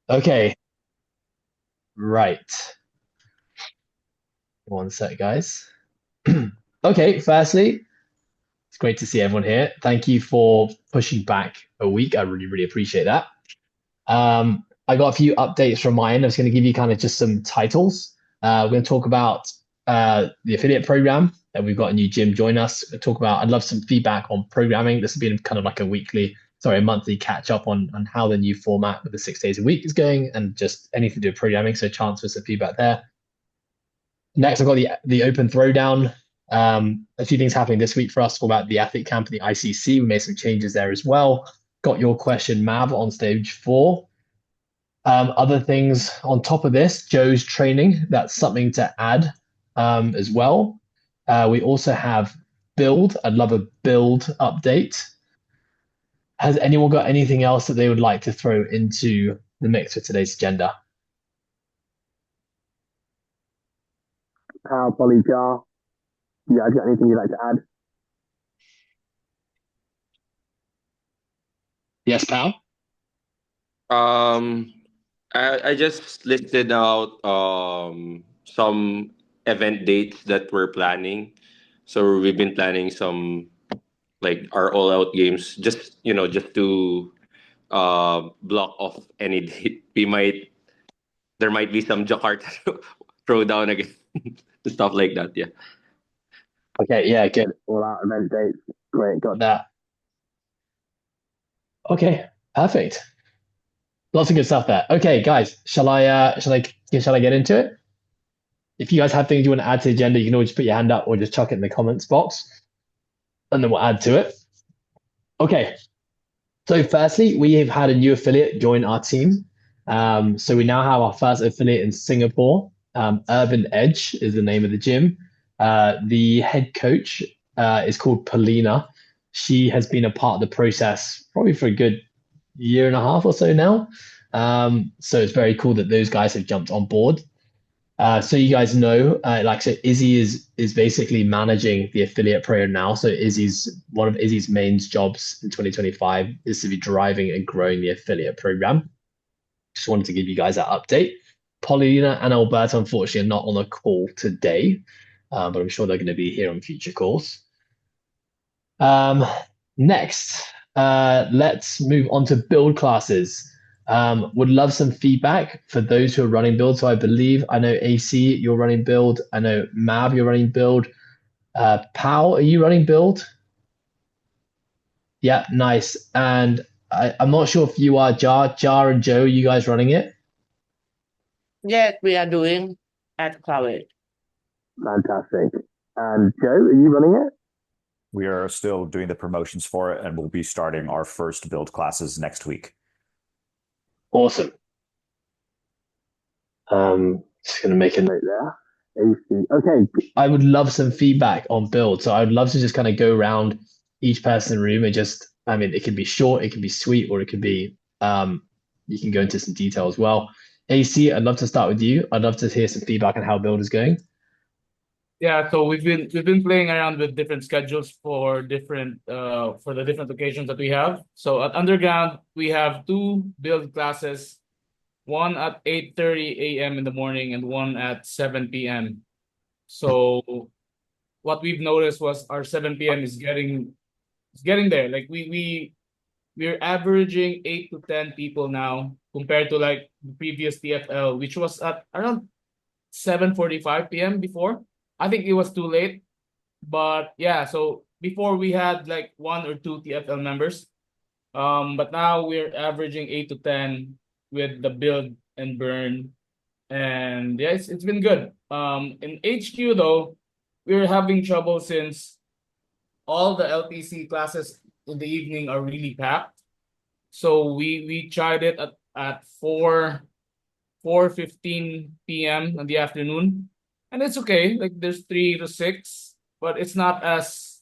Okay, right. One sec, guys. Okay, firstly, it's great to see everyone here. Thank you for pushing back a week. I really, really appreciate that. I got a few updates from my end. I was going to give you kind of just some titles. We're going to talk about the affiliate program that we've got a new gym join us. We'll talk about, I'd love some feedback on programming. This has been kind of like a monthly catch up on how the new format with the 6 days a week is going and just anything to do with programming. So chance for some feedback there. Next, I've got the open throwdown. A few things happening this week for us. Talk about the athlete camp and the ICC. We made some changes there as well. Got your question, Mav, on stage 4. Other things on top of this, Joe's training. That's something to add as well. We also have build. I'd love a build update. Has anyone got anything else that they would like to throw into the mix for today's agenda? Polly Jar. You guys got anything you'd like to add? Yes, pal. Um, I just listed out some event dates that we're planning. So we've been planning some like our all out games, just just to block off any date. There might be some Jakarta throwdown again, stuff like that. Yeah. Okay, yeah, good. All out event dates. Great, got That. Okay, perfect. Lots of good stuff there. Okay, guys, shall I get into it? If you guys have things you want to add to the agenda, you can always put your hand up or just chuck it in the comments box, and then we'll add to it. Okay. So firstly, we have had a new affiliate join our team. So we now have our first affiliate in Singapore. Urban Edge is the name of the gym. The head coach is called Polina. She has been a part of the process probably for a good year and a half or so now. So it's very cool that those guys have jumped on board. So you guys know, Izzy is basically managing the affiliate program now. So Izzy's one of Izzy's main jobs in 2025 is to be driving and growing the affiliate program. Just wanted to give you guys that update. Paulina and Alberto, unfortunately, are not on the call today, but I'm sure they're going to be here on future calls. Um, Next, let's move on to build classes. Would love some feedback for those who are running build. So I know AC, you're running build. I know Mav, you're running build. Pal, are you running build? Yeah, nice. And I'm not sure if you are Jar and Joe, you guys running it? Yes, we are doing at college. fantastic. And Joe, are you running it? We are still doing the promotions for it, and we'll be starting our first build classes next week. Awesome. Just gonna make a note there. AC. Okay, I would love some feedback on build. So I would love to just kind of go around each person in the room and just, I mean, it can be short, it can be sweet, or it could be, you can go into some detail as well. AC, I'd love to start with you. I'd love to hear some feedback on how build is going. Yeah, so we've been playing around with different schedules for the different locations that we have. So at Underground, we have two build classes, one at 8:30 a.m. in the morning and one at 7 p.m. So what we've noticed was our 7 p.m. is getting there. Like we're averaging 8 to 10 people now compared to like the previous TFL, which was at around 7:45 p.m. before. I think it was too late, but yeah. So before we had like one or two TFL members, but now we're averaging 8 to 10 with the build and burn, and yeah, it's been good. In HQ though, we're having trouble since all the LTC classes in the evening are really packed. So we tried it at 4:15 p.m. in the afternoon, and it's okay. Like there's 3 to 6, but it's not as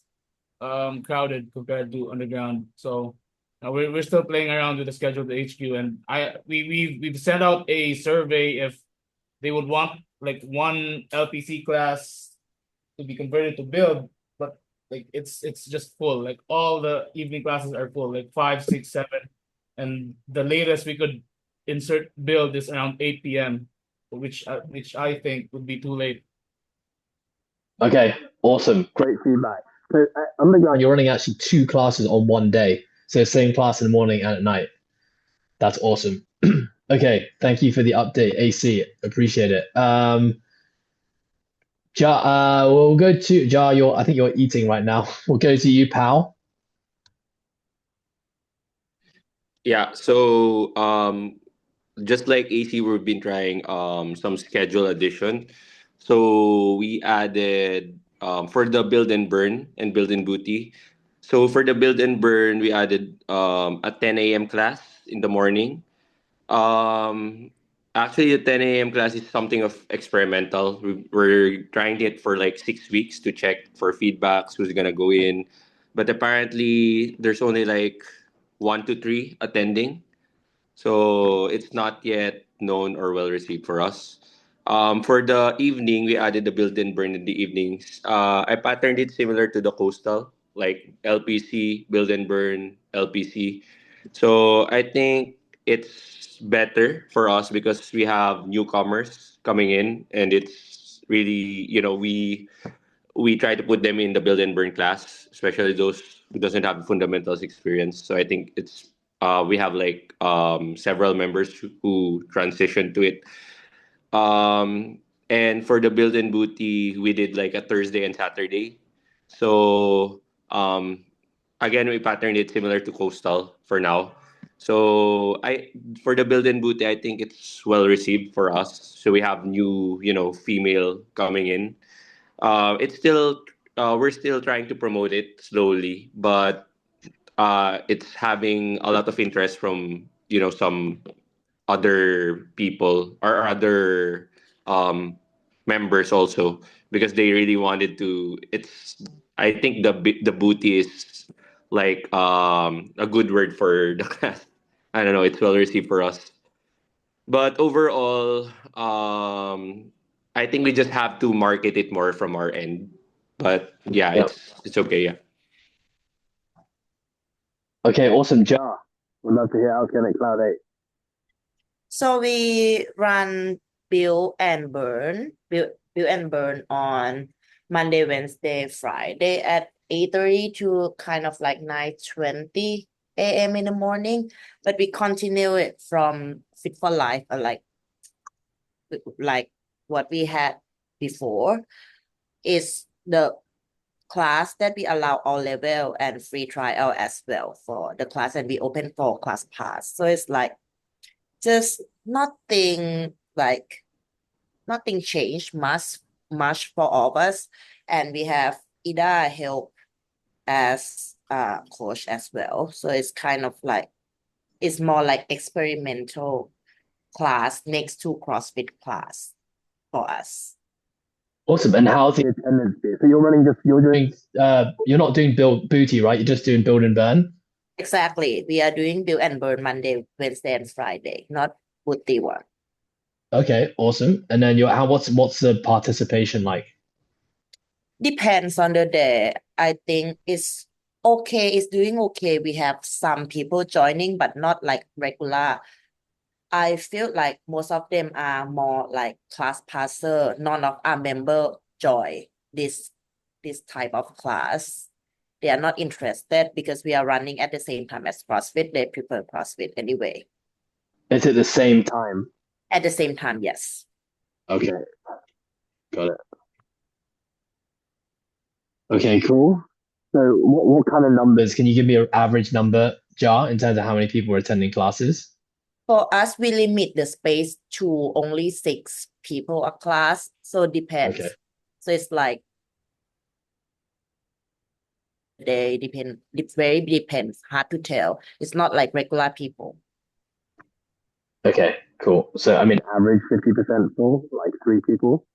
crowded compared to underground. So we're still playing around with the schedule of the HQ, and we've sent out a survey if they would want like one LPC class to be converted to build, but like it's just full. Like all the evening classes are full, like 5, 6, 7, and the latest we could insert build is around 8 p.m., which I think would be too late. Okay, awesome. Great feedback. So underground, You're running actually 2 classes on one day. So same class in the morning and at night. That's awesome. Okay, thank you for the update, AC. Appreciate it. We'll go to Ja. I think you're eating right now. We'll go to you, pal. Yeah, so just like AC, we've been trying some schedule addition. So we added for the build and burn and build and booty. So for the build and burn, we added a 10 a.m. class in the morning. Um, Actually, the 10 a.m. class is something of experimental. We're trying it for like 6 weeks to check for feedbacks, who's gonna go in. But apparently, there's only like 1 to 3 attending. So it's not yet known or well received for us. For the evening, we added the build and burn in the evenings. I patterned it similar to the coastal, like LPC, build and burn, LPC. So I think it's better for us because we have newcomers coming in, and it's really, we try to put them in the build and burn class, especially those who doesn't have fundamentals experience. So I think it's we have like several members who transitioned to it. And for the build and booty, we did like a Thursday and Saturday. So again, we patterned it similar to coastal for now. So I for the build and booty, I think it's well received for us. So we have new, female coming in. It's still we're still trying to promote it slowly, but it's having a lot of interest from some other people or other um, members also because they really wanted to. It's I think the booty is like a good word for the class. I don't know. It's well received for us, but overall, I think we just have to market it more from our end. But yeah, Yep. it's okay. Yeah. Okay, awesome. Ja. would love to hear Outcome at Cloud 8. So we run build and burn on Monday, Wednesday, Friday at 8:30 to kind of like 9:20 a.m. in the morning. But we continue it from Fit for Life, like what we had before is the class that we allow all level and free trial as well for the class, and we open for class pass. So it's like just nothing changed much for all of us, and we have Ida help as coach as well. So it's kind of like it's more like experimental class next to CrossFit class for us. Awesome. And how's The it? attendance bit. So you're doing You're not doing build booty, right? You're just doing build and burn. Exactly. We are doing build and burn Monday, Wednesday, and Friday, not booty one. Okay, awesome. And then what's the participation like? Depends on the day. I think it's okay. It's doing okay. We have some people joining, but not like regular. I feel like most of them are more like class passer. None of our member join this type of class. They are not interested because we are running at the same time as CrossFit. They prefer CrossFit anyway. Is it the same time? At the same time, yes. Okay, got it. Okay, cool. so what kind of numbers? Can you give me an average number, Ja, in terms of how many people are attending classes? For us, we limit the space to only 6 people a class. So it depends. Okay. So it's like it very depends. Hard to tell. It's not like regular people. Okay, cool. So I mean, Average 50% full, like 3 people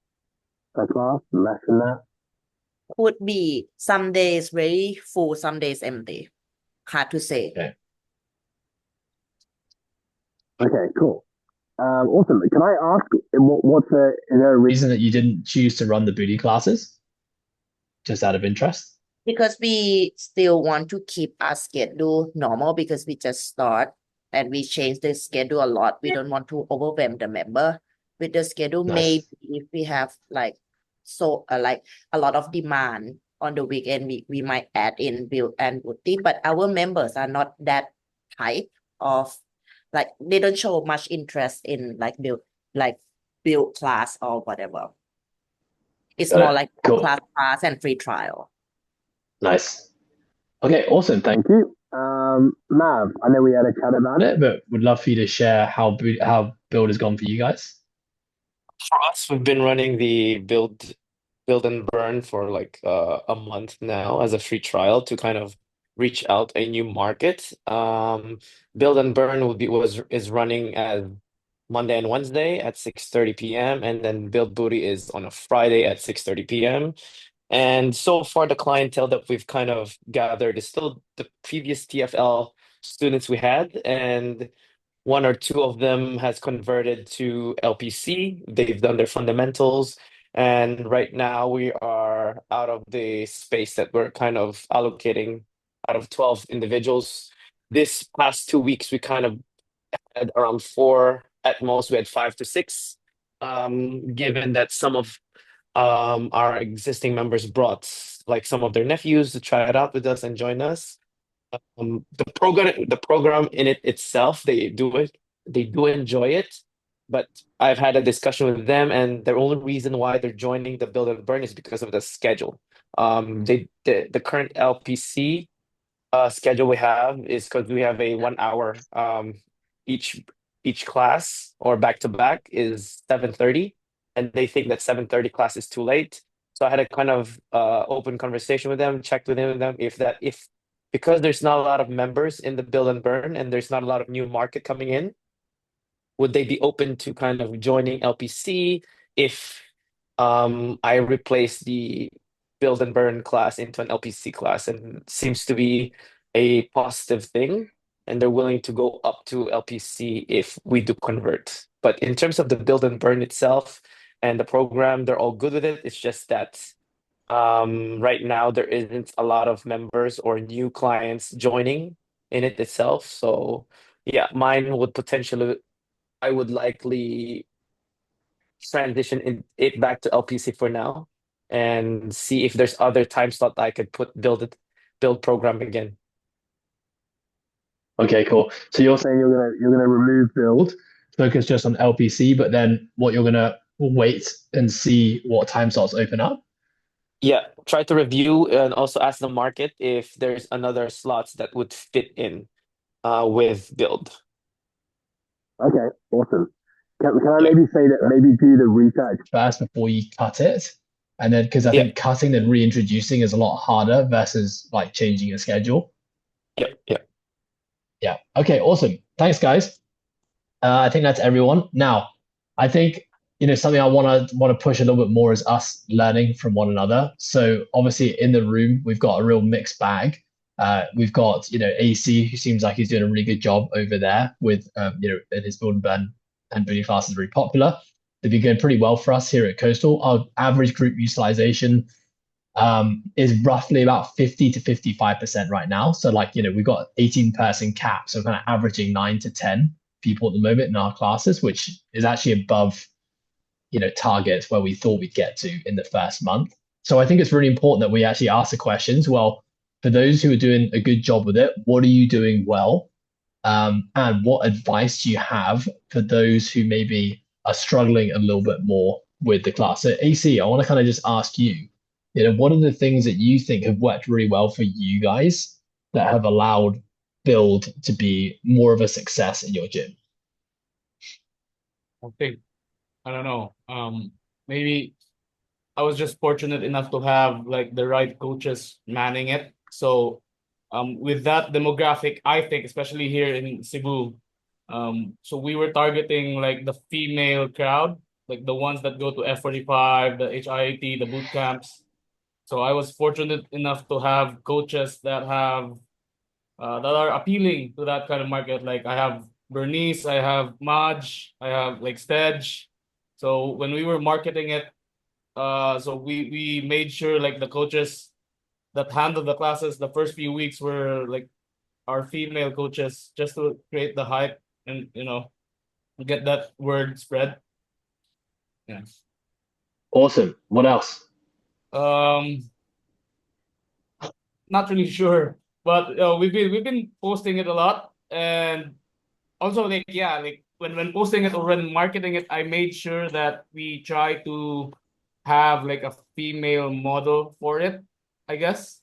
per class, less than that. Could be some days very full, some days empty. Hard to say. Okay. Okay, cool. Awesome. Can I ask, is there a reason? Reason that you didn't choose to run the booty classes? Just out of interest? Because we still want to keep our schedule normal because we just start. and we change the schedule a lot. We don't want to overwhelm the member with the schedule. Nice. Maybe if we have like a lot of demand on the weekend, we might add in build and booty, but our members are not that type of like they don't show much interest in like build class or whatever. It's Got more it. like Cool. class and free trial. Nice. Okay, awesome. Thank Thank you. Mav, I know we had a chat about it. you. But would love for you to share how build has gone for you guys. For us, we've been running the build and burn for like a month now as a free trial to kind of reach out a new market. Build and burn is running as Monday and Wednesday at 6:30 p.m. and then Build Booty is on a Friday at 6:30 p.m. And so far, the clientele that we've kind of gathered is still the previous TFL students we had, and one or two of them has converted to LPC. They've done their fundamentals, and right now we are out of the space that we're kind of allocating out of 12 individuals. This past 2 weeks, we kind of had around four, at most, we had 5 to 6. Given that some of our existing members brought like some of their nephews to try it out with us and join us. The program in itself, they do enjoy it, but I've had a discussion with them, and the only reason why they're joining the Build and Burn is because of the schedule. The current LPC schedule we have is because we have a 1 hour each class or back to back is 7:30, and they think that 7:30 class is too late. So I had a kind of open conversation with them, checked with them if because there's not a lot of members in the Build and Burn and there's not a lot of new market coming in, would they be open to kind of joining LPC if I replace the Build and Burn class into an LPC class? And it seems to be a positive thing, and they're willing to go up to LPC if we do convert. But in terms of the Build and Burn itself and the program, they're all good with it. It's just that right now there isn't a lot of members or new clients joining in it itself. So yeah, mine would potentially, I would likely transition it back to LPC for now and see if there's other time slot I could build program again. Okay, cool. So you're saying you're gonna remove build, focus just on LPC, but then what you're gonna wait and see what time slots open up? Yeah, try to review and also ask the market if there's another slots that would fit in with build. Okay, awesome. Can I maybe say that maybe do the research First before you cut it. And then because I think cutting and reintroducing is a lot harder versus like changing your schedule. Yeah. Okay, awesome. Thanks, guys. I think that's everyone. Now, I think something I want to push a little bit more is us learning from one another. So obviously in the room we've got a real mixed bag. We've got AC, who seems like he's doing a really good job over there with in his build and burn and booty class is very popular. They've been going pretty well for us here at Coastal. Our average group utilization is roughly about 50 to 55% right now. So we've got 18-person cap, so kind of averaging 9 to 10 people at the moment in our classes, which is actually above targets where we thought we'd get to in the first month. So I think it's really important that we actually ask the questions. Well, for those who are doing a good job with it, what are you doing well? And what advice do you have for those who maybe are struggling a little bit more with the class? So AC, I want to kind of just ask you, what are the things that you think have worked really well for you guys that have allowed build to be more of a success in your gym? I don't know. Maybe I was just fortunate enough to have like the right coaches manning it. So with that demographic, I think, especially here in Cebu, so we were targeting like the female crowd, like the ones that go to F45, the HIIT, the boot camps. So I was fortunate enough to have coaches that are appealing to that kind of market. Like I have Bernice, I have Maj, I have like Stedge. So when we were marketing it, so we made sure like the coaches that handled the classes the first few weeks were like our female coaches just to create the hype and get that word spread. Yeah. Awesome. What else? Not really sure, but we've been posting it a lot, and also like when posting it or when marketing it, I made sure that we try to have like a female model for it, I guess.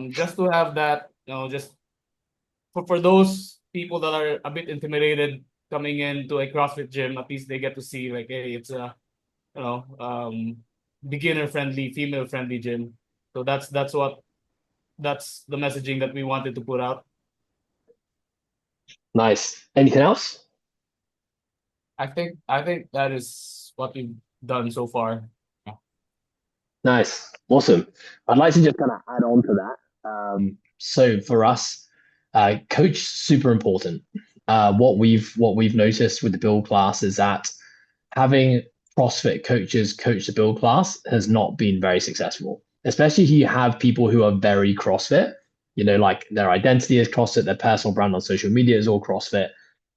Just to have that, just for those people that are a bit intimidated coming into a CrossFit gym, at least they get to see like, hey, it's a you know beginner friendly, female friendly gym. So that's the messaging that we wanted to put out. Nice. Anything else? I think that is what we've done so far. Nice. Awesome. I'd like to just Kind of add on to that. so for us, coach super important. What we've noticed with the build class is that having CrossFit coaches coach the build class has not been very successful, especially if you have people who are very CrossFit. Like their identity is CrossFit, their personal brand on social media is all CrossFit.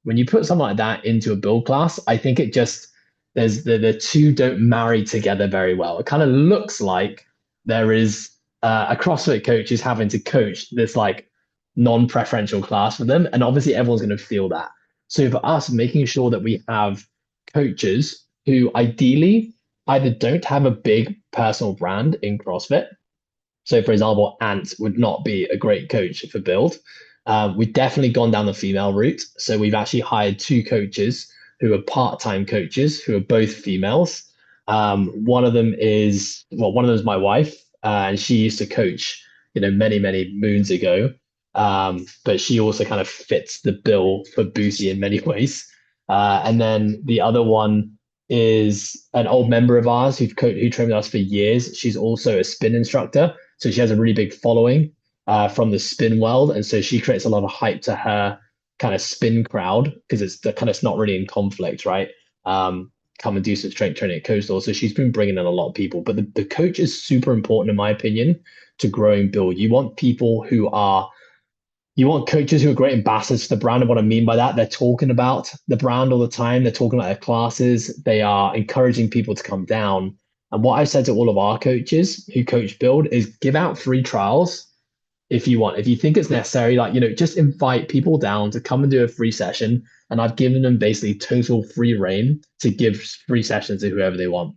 When you put something like that into a build class, I think it just there's the two don't marry together very well. It kind of looks like there is a CrossFit coach is having to coach this like non-preferential class for them, and obviously everyone's going to feel that. So for us, making sure that we have coaches who ideally either don't have a big personal brand in CrossFit. So, for example, Ant would not be a great coach for build. We've definitely gone down the female route. So we've actually hired two coaches who are part-time coaches who are both females. One of them is my wife, and she used to coach, many, many moons ago. But she also kind of fits the bill for Boosie in many ways. And then the other one is an old member of ours who trained with us for years. She's also a spin instructor, so she has a really big following from the spin world, and so she creates a lot of hype to her kind of spin crowd because it's not really in conflict, right? Come and do some strength training at Coastal. So she's been bringing in a lot of people, but the coach is super important in my opinion to growing build. You want coaches who are great ambassadors for the brand. And what I mean by that, they're talking about the brand all the time. They're talking about their classes. They are encouraging people to come down. And what I've said to all of our coaches who coach build is give out free trials if you want. If you think it's necessary, just invite people down to come and do a free session. And I've given them basically total free reign to give free sessions to whoever they want.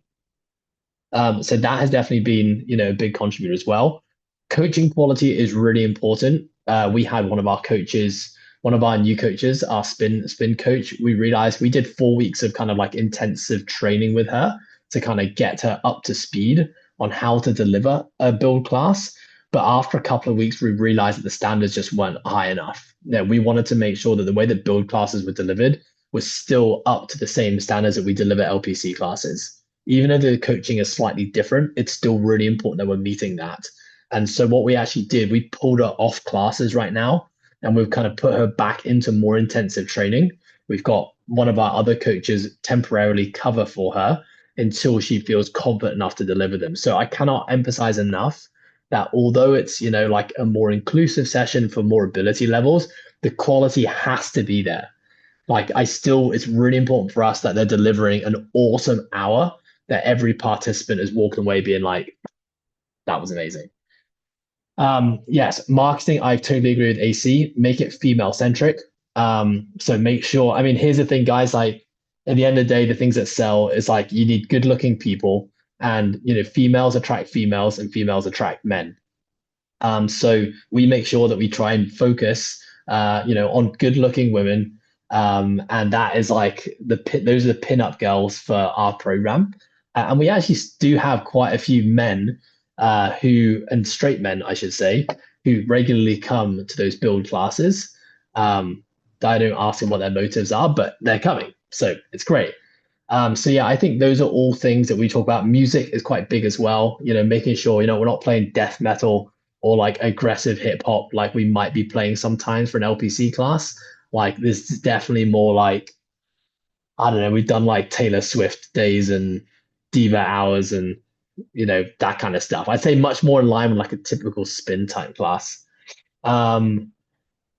So that has definitely been, a big contributor as well. Coaching quality is really important. We had one of our new coaches, our spin coach. We realized we did 4 weeks of kind of like intensive training with her to kind of get her up to speed on how to deliver a build class. But after a couple of weeks, we realized that the standards just weren't high enough. We wanted to make sure that the way that build classes were delivered was still up to the same standards that we deliver LPC classes. Even though the coaching is slightly different, it's still really important that we're meeting that. And so what we actually did, we pulled her off classes right now, and we've kind of put her back into more intensive training. We've got one of our other coaches temporarily cover for her until she feels confident enough to deliver them. So I cannot emphasize enough that although it's, like a more inclusive session for more ability levels, the quality has to be there. It's really important for us that they're delivering an awesome hour that every participant is walking away being like, that was amazing. Yes, marketing, I totally agree with AC. Make it female centric. So make sure, here's the thing, guys, like at the end of the day, the things that sell is like you need good looking people, and females attract females and females attract men. So we make sure that we try and focus on good looking women. And that is like those are the pin-up girls for our program. And we actually do have quite a few men and straight men, I should say, who regularly come to those build classes. I don't ask them what their motives are, but they're coming. So it's great. So yeah, I think those are all things that we talk about. Music is quite big as well, making sure, we're not playing death metal or like aggressive hip hop like we might be playing sometimes for an LPC class. Like this is definitely more like, I don't know, we've done like Taylor Swift days and diva hours and that kind of stuff. I'd say much more in line with like a typical spin type class.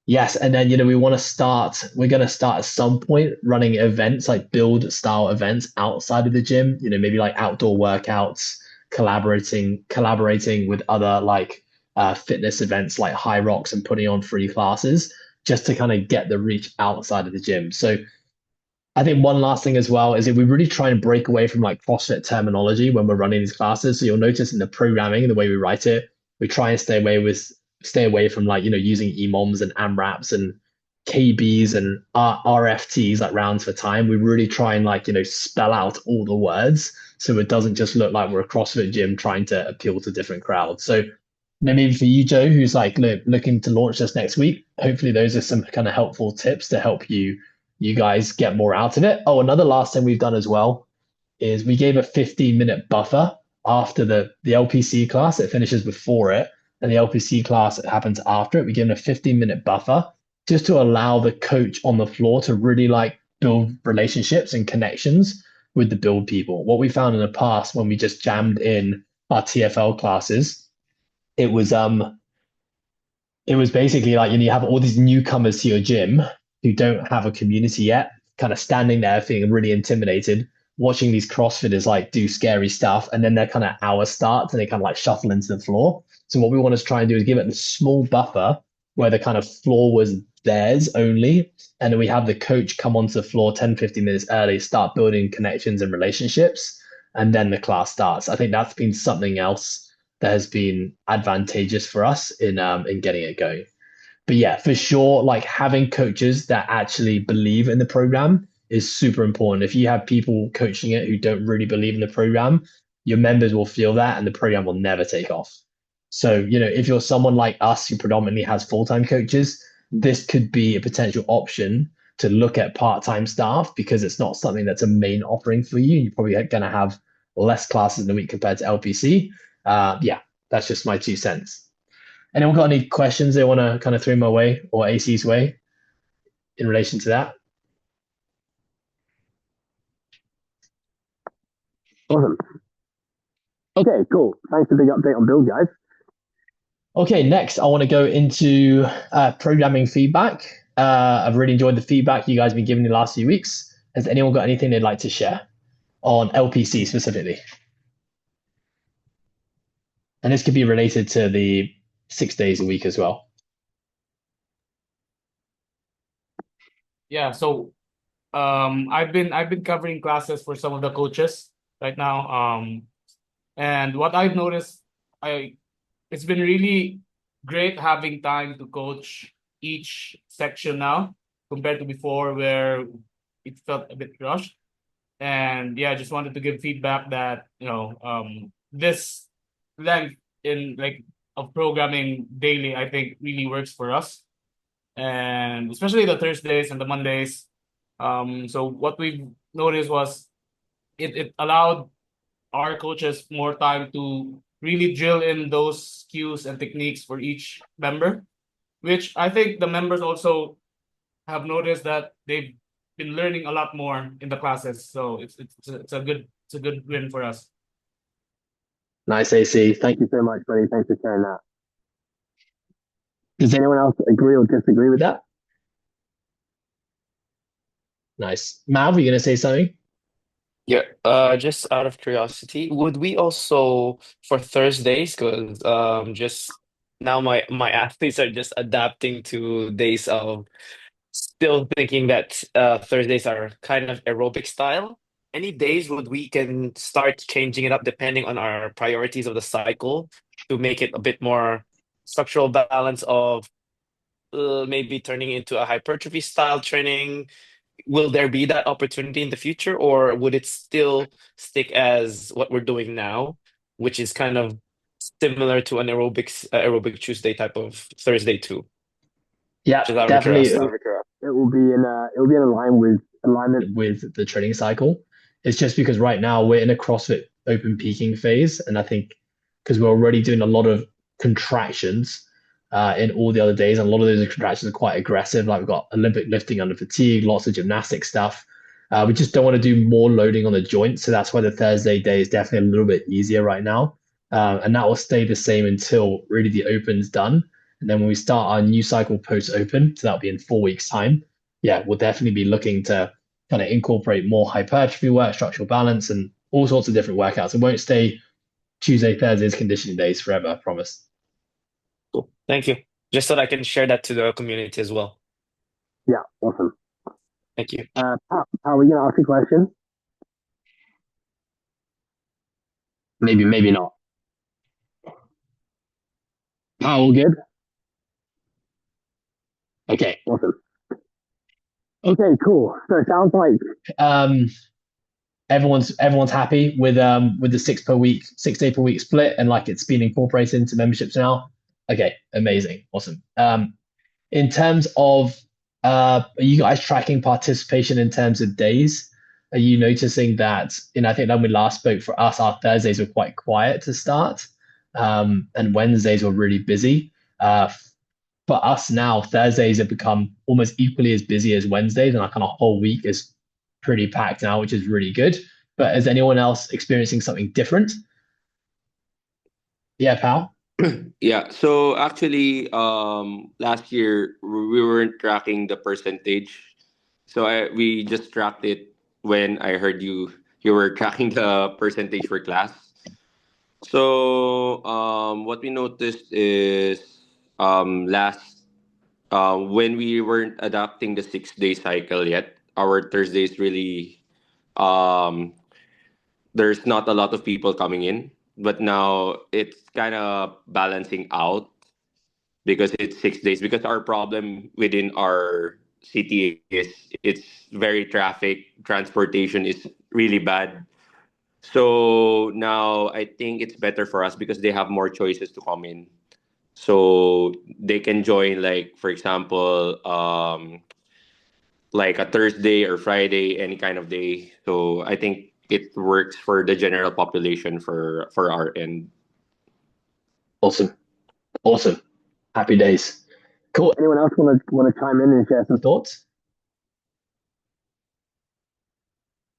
Yes, and then we're going to start at some point running events like build style events outside of the gym, maybe like outdoor workouts, collaborating with other like fitness events like High Rocks and putting on free classes just to kind of get the reach outside of the gym. So I think one last thing as well is that we really try and break away from like CrossFit terminology when we're running these classes. So you'll notice in the programming, the way we write it, we try and stay away from like, using EMOMs and AMRAPs and KBs and RFTs, like rounds for time. We really try and like, spell out all the words so it doesn't just look like we're a CrossFit gym trying to appeal to different crowds. So maybe for you, Joe, who's like looking to launch this next week, hopefully those are some kind of helpful tips to help you guys get more out of it. Oh, another last thing we've done as well is we gave a 15-minute buffer after the LPC class. It finishes before it, and the LPC class happens after it. We give them a 15-minute buffer just to allow the coach on the floor to really like build relationships and connections with the build people. What we found in the past when we just jammed in our TFL classes, it was basically like you have all these newcomers to your gym who don't have a community yet, kind of standing there feeling really intimidated, watching these CrossFitters like do scary stuff, and then their kind of hour starts and they kind of like shuffle into the floor. So what we want to try and do is give it a small buffer where the kind of floor was theirs only, and then we have the coach come onto the floor 10, 15 minutes early, start building connections and relationships, and then the class starts. I think that's been something else that has been advantageous for us in getting it going. But yeah, for sure, like having coaches that actually believe in the program is super important. If you have people coaching it who don't really believe in the program, your members will feel that and the program will never take off. So, if you're someone like us who predominantly has full-time coaches, this could be a potential option to look at part-time staff because it's not something that's a main offering for you. You're probably going to have less classes in a week compared to LPC. Yeah, that's just my 2 cents. Anyone got any questions they want to kind of throw my way or AC's way in relation to that? Awesome. Okay, cool. Thanks for the big update on build, guys. Okay, next I want to go into programming feedback. I've really enjoyed the feedback you guys have been giving the last few weeks. Has anyone got anything they'd like to share on LPC specifically? And this could be related to the 6 days a week as well. Yeah, so I've been covering classes for some of the coaches right now. And what I've noticed, it's been really great having time to coach each section now compared to before where it felt a bit rushed. And yeah, I just wanted to give feedback that, this length in like of programming daily, I think really works for us. And especially the Thursdays and the Mondays. So what we've noticed was it allowed our coaches more time to really drill in those cues and techniques for each member, which I think the members also have noticed that they've been learning a lot more in the classes. So it's a good win for us. Nice, AC. Thank you so much, buddy. Thanks for sharing that. Does anyone else agree or disagree with that? Nice. Mav, are you going to say something? Yeah, just out of curiosity, would we also for Thursdays, because just now my athletes are just adapting to days of still thinking that Thursdays are kind of aerobic style. Any days would we can start changing it up depending on our priorities of the cycle to make it a bit more structural balance of maybe turning into a hypertrophy style training. Will there be that opportunity in the future, or would it still stick as what we're doing now, which is kind of similar to an aerobic Tuesday type of Thursday too? Yeah, Just out of definitely. curiosity. It will be in alignment with the training cycle. It's just because right now we're in a CrossFit open peaking phase, and I think because we're already doing a lot of contractions in all the other days, and a lot of those contractions are quite aggressive. Like we've got Olympic lifting under fatigue, lots of gymnastic stuff. We just don't want to do more loading on the joints, so that's why the Thursday day is definitely a little bit easier right now, and that will stay the same until really the open's done. And then when we start our new cycle post open, so that'll be in 4 weeks' time. Yeah, we'll definitely be looking to kind of incorporate more hypertrophy work, structural balance, and all sorts of different workouts. It won't stay Tuesday, Thursdays, conditioning days forever, I promise. Cool. Thank you. Just so that I can share that to the community as well. Yeah, awesome. Thank you. Pal, are we going to ask a question? Maybe not. Pal, all good? Okay. Awesome. Okay, cool. So it sounds like everyone's happy with the 6 day per week split, and like it's been incorporated into memberships now. Okay, amazing, awesome. In terms of are you guys tracking participation in terms of days? Are you noticing that, I think when we last spoke, for us, our Thursdays were quite quiet to start, and Wednesdays were really busy. For us now, Thursdays have become almost equally as busy as Wednesdays, and our kind of whole week is pretty packed now, which is really good. But is anyone else experiencing something different? Yeah, pal. Yeah, so actually, last year we weren't tracking the percentage, so we just tracked it when I heard you were tracking the percentage for class. So what we noticed is last when we weren't adopting the 6 day cycle yet, our Thursdays really um there's not a lot of people coming in, but now it's kind of balancing out because it's 6 days. Because our problem within our city is it's very traffic, transportation is really bad. So now I think it's better for us because they have more choices to come in. So they can join, like for example, like a Thursday or Friday, any kind of day. So I think it works for the general population for our end. Awesome. Happy days. Cool. anyone else want to chime in and share some Thoughts?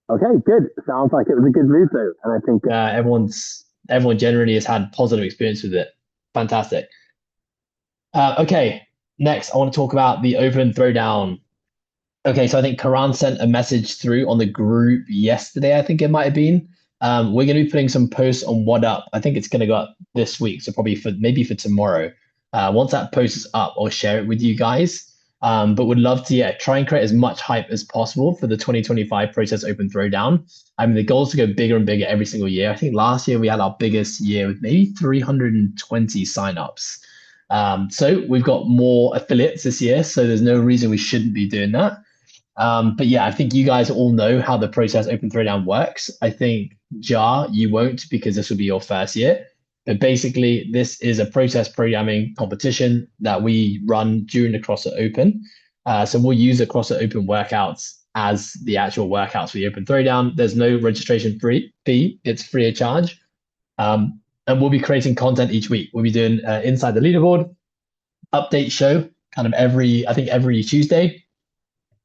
Okay, good. Sounds like it was a good move though, and I think Everyone generally has had positive experience with it. Fantastic. Okay, next I want to talk about the open throwdown. Okay, so I think Karan sent a message through on the group yesterday, I think it might have been. We're going to be putting some posts on What Up. I think it's going to go up this week, so probably for tomorrow. Once that post is up, I'll share it with you guys. But would love to try and create as much hype as possible for the 2025 Process Open Throwdown. I mean, the goal is to go bigger and bigger every single year. I think last year we had our biggest year with maybe 320 signups. So we've got more affiliates this year, so there's no reason we shouldn't be doing that. But yeah, I think you guys all know how the Process Open Throwdown works. I think, Jar, you won't, because this will be your first year. But basically, this is a process programming competition that we run during the CrossFit Open. So we'll use the CrossFit Open workouts as the actual workouts for the Open Throwdown. There's no registration fee. It's free of charge. And we'll be creating content each week. We'll be doing Inside the Leaderboard, update show, kind of every Tuesday.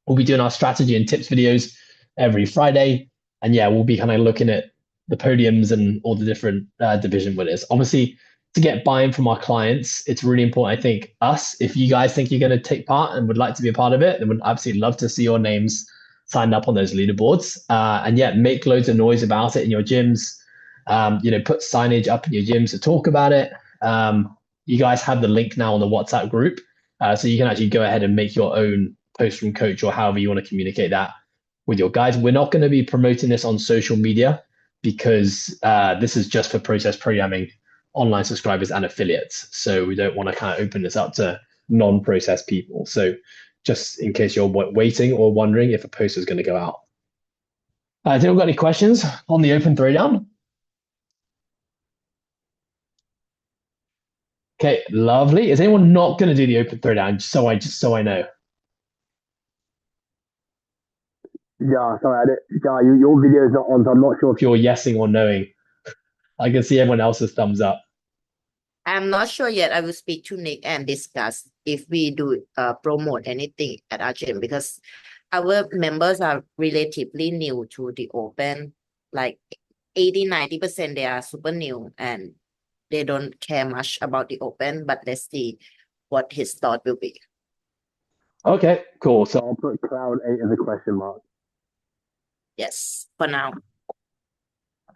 We'll be doing our strategy and tips videos every Friday. And yeah, we'll be kind of looking at the podiums and all the different division winners. Obviously, to get buy-in from our clients, it's really important. I think if you guys think you're going to take part and would like to be a part of it, then we'd absolutely love to see your names signed up on those leaderboards. And yeah, make loads of noise about it in your gyms. Put signage up in your gyms to talk about it. You guys have the link now on the WhatsApp group, so you can actually go ahead and make your own post from coach or however you want to communicate that with your guys. We're not going to be promoting this on social media because this is just for process programming online subscribers and affiliates. So we don't want to kind of open this up to non-process people. So just in case you're waiting or wondering if a post is going to go out. Has anyone got any questions on the open throwdown? Okay, lovely. Is anyone not going to do the open throwdown? Just so I know. Yeah, sorry, your video is not on, so I'm not sure if you're yesing or knowing. I can see everyone else's thumbs up. I'm not sure yet. I will speak to Nick and discuss if we do promote anything at our gym, because our members are relatively new to the open. Like 80-90% they are super new and they don't care much about the open, but let's see what his thought will be. Okay, cool. So I'll put Cloud 8 as a question mark. Yes, for now.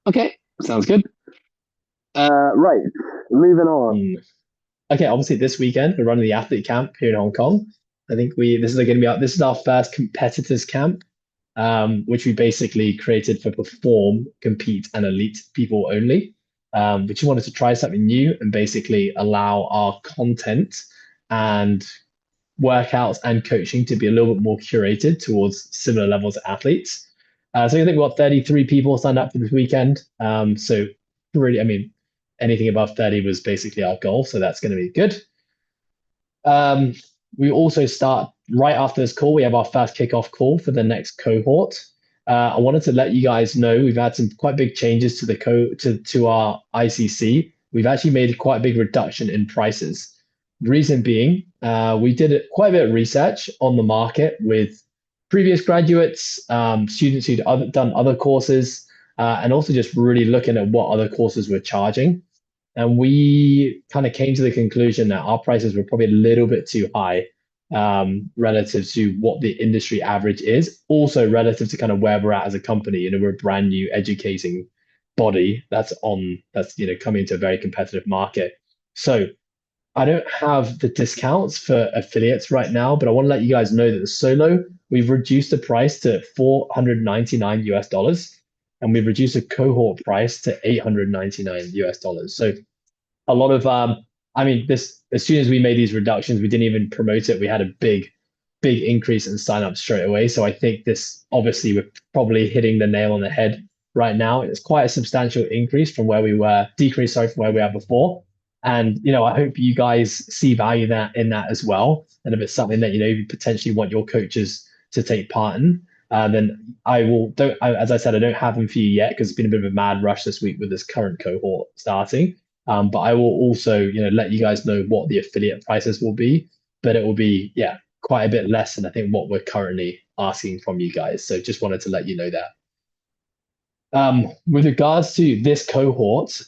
okay, sounds good. Right, moving on. Okay, obviously this weekend we're running the athlete camp here in Hong Kong. I think this is our first competitors camp, which we basically created for perform, compete, and elite people only. We just wanted to try something new and basically allow our content and workouts and coaching to be a little bit more curated towards similar levels of athletes. So I think we've got 33 people signed up for this weekend. So really, I mean, anything above 30 was basically our goal. So that's going to be good. We also start right after this call. We have our first kickoff call for the next cohort. I wanted to let you guys know we've had some quite big changes to our ICC. We've actually made quite a big reduction in prices. The reason being, we did quite a bit of research on the market with previous graduates, students who'd done other courses, and also just really looking at what other courses were charging. And we kind of came to the conclusion that our prices were probably a little bit too high relative to what the industry average is, also relative to kind of where we're at as a company. You know, we're a brand new educating body that's coming into a very competitive market. So I don't have the discounts for affiliates right now, but I want to let you guys know that the solo, we've reduced the price to $499 US, and we've reduced the cohort price to $899 US. So a lot of this, as soon as we made these reductions, we didn't even promote it. We had a big increase in signups straight away. So I think this, obviously, we're probably hitting the nail on the head right now. It's quite a substantial increase from where we were, decrease, sorry, from where we were before. And I hope you guys see value in that as well. And if it's something that you potentially want your coaches to take part in, then as I said, I don't have them for you yet because it's been a bit of a mad rush this week with this current cohort starting. But I will also let you guys know what the affiliate prices will be, but it will be quite a bit less than I think what we're currently asking from you guys. So just wanted to let you know that. With regards to this cohort, so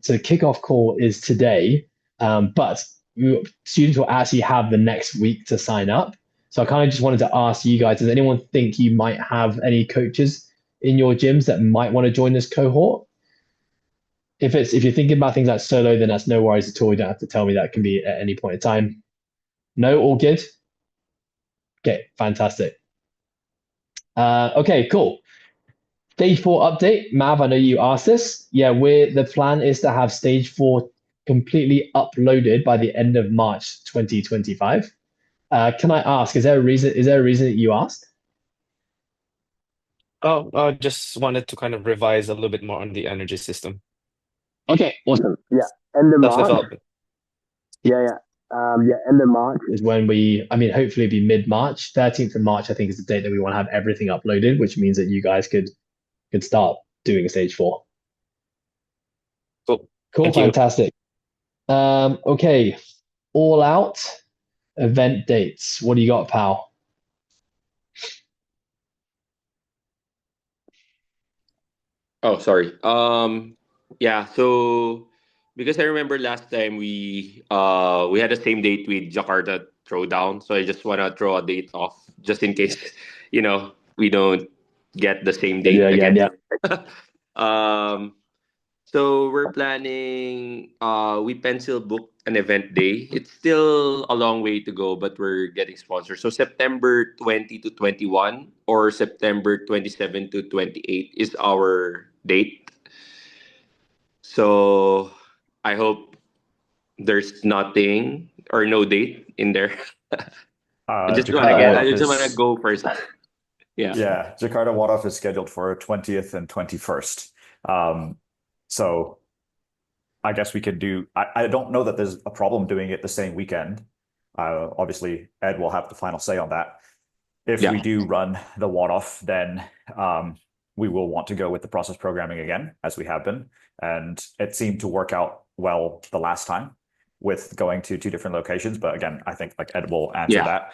the kickoff call is today, but students will actually have the next week to sign up. So I kind of just wanted to ask you guys, does anyone think you might have any coaches in your gyms that might want to join this cohort? If you're thinking about things like solo, then that's no worries at all. You don't have to tell me. That can be at any point in time. No, all good? Okay, fantastic. Okay, cool. Stage 4 update. Mav, I know you asked this. Yeah, the plan is to have stage 4 completely uploaded by the end of March 2025. Can I ask, is there a reason that you asked? Oh, just wanted to kind of revise a little bit more on the energy system. Okay, awesome. Yeah, end of March. Self-development. End of March is when hopefully it'll be mid-March. 13th of March, I think, is the date that we want to have everything uploaded, which means that you guys could start doing stage 4. Cool. Cool, Thank you. fantastic. Okay, all out event dates. What do you got, pal? Oh, sorry. Yeah, so because I remember last time we had the same date with Jakarta Throwdown, so I just wanna throw a date off just in case, we don't get the same date again. Yeah. So we're planning we pencil booked an event day. It's still a long way to go, but we're getting sponsors. So September 20 to 21 or September 27 to 28 is our date. So I hope there's nothing or no date in there. I just wanna go first. Yeah, Jakarta Wad-Off is scheduled for 20th and 21st. So I guess we could do, I don't know that there's a problem doing it the same weekend. Obviously, Ed will have the final say on that. If we do run the Wad-Off, then we will want to go with the process programming again, as we have been. And it seemed to work out well the last time with going to 2 different locations. But again, I think Ed will answer that.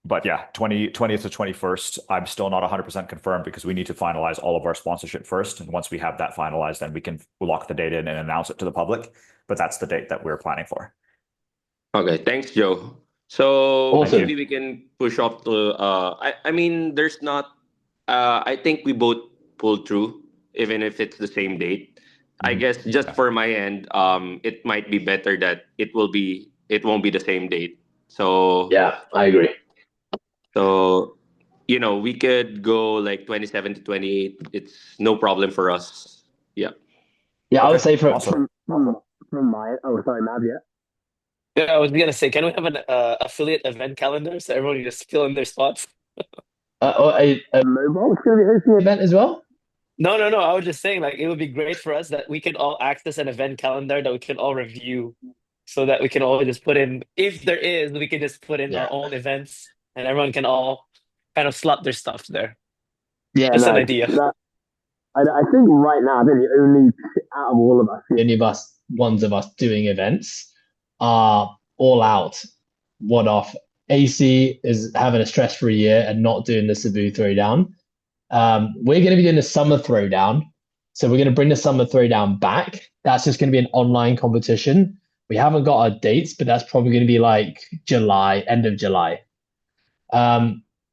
But yeah, 20th to 21st, I'm still not 100% confirmed because we need to finalize all of our sponsorship first. And once we have that finalized, then we'll lock the date in and announce it to the public. But that's the date that we're planning for. Okay, thanks, Joe. So Awesome. maybe we can push off to I mean there's not I think we both pulled through even if it's the same date. I guess just for my end, it might be better that it won't be the same date. So Yeah, I agree. so we could go like 27 to 28. It's no problem for us. Yeah. Yeah, I would say Awesome. From my, oh, sorry, Mav, yeah. Yeah, I was gonna say, can we have an affiliate event calendar so everyone can just fill in their spots? a Mobile, it's going to be hosting event as well. No, no, no. I was just saying, like, it would be great for us that we can all access an event calendar that we can all review, so that we can all just put in, if there is, we can just put in our Yeah. own events, and everyone can all kind of slot their stuff there. Yeah, Just an no, idea. I think right now, I think the only out of all of us, Any of us, ones of us doing events are all out. One off. AC is having a stress-free year and not doing the Cebu Throwdown. We're going to be doing the Summer Throwdown. So we're going to bring the Summer Throwdown back. That's just going to be an online competition. We haven't got our dates, but that's probably going to be like July, end of July.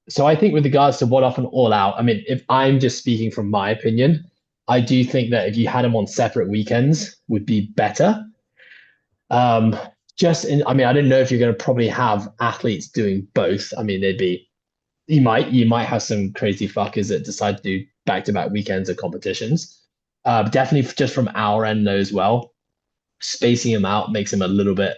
So I think with regards to what off and all out, I mean, if I'm just speaking from my opinion, I do think that if you had them on separate weekends would be better. I mean, I don't know if you're going to probably have athletes doing both. I mean, you might have some crazy fuckers that decide to do back-to-back weekends of competitions. Definitely just from our end though as well, spacing them out makes them a little bit.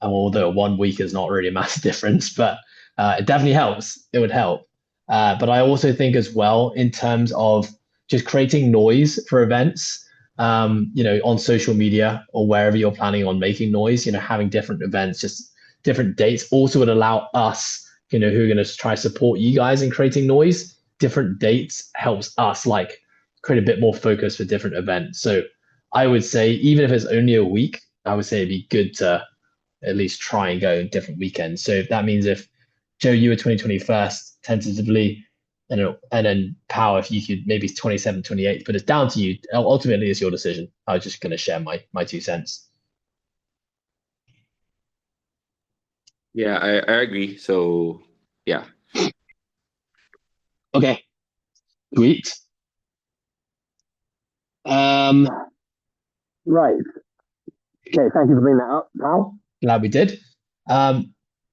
Although 1 week is not really a massive difference, but it definitely helps. It would help. But I also think as well in terms of just creating noise for events, on social media or wherever you're planning on making noise, having different events, just different dates also would allow us, who are going to try to support you guys in creating noise. Different dates helps us like create a bit more focus for different events. So I would say even if it's only a week, I would say it'd be good to at least try and go different weekends. So if that means if Joe, you were 2021st tentatively, and then Power, if you could maybe 27, 28, but it's down to you. Ultimately, it's your decision. I was just going to share my 2 cents. Yeah, I agree. So yeah. Okay, sweet. right. Okay, thank you for bringing that up, pal. Glad we did.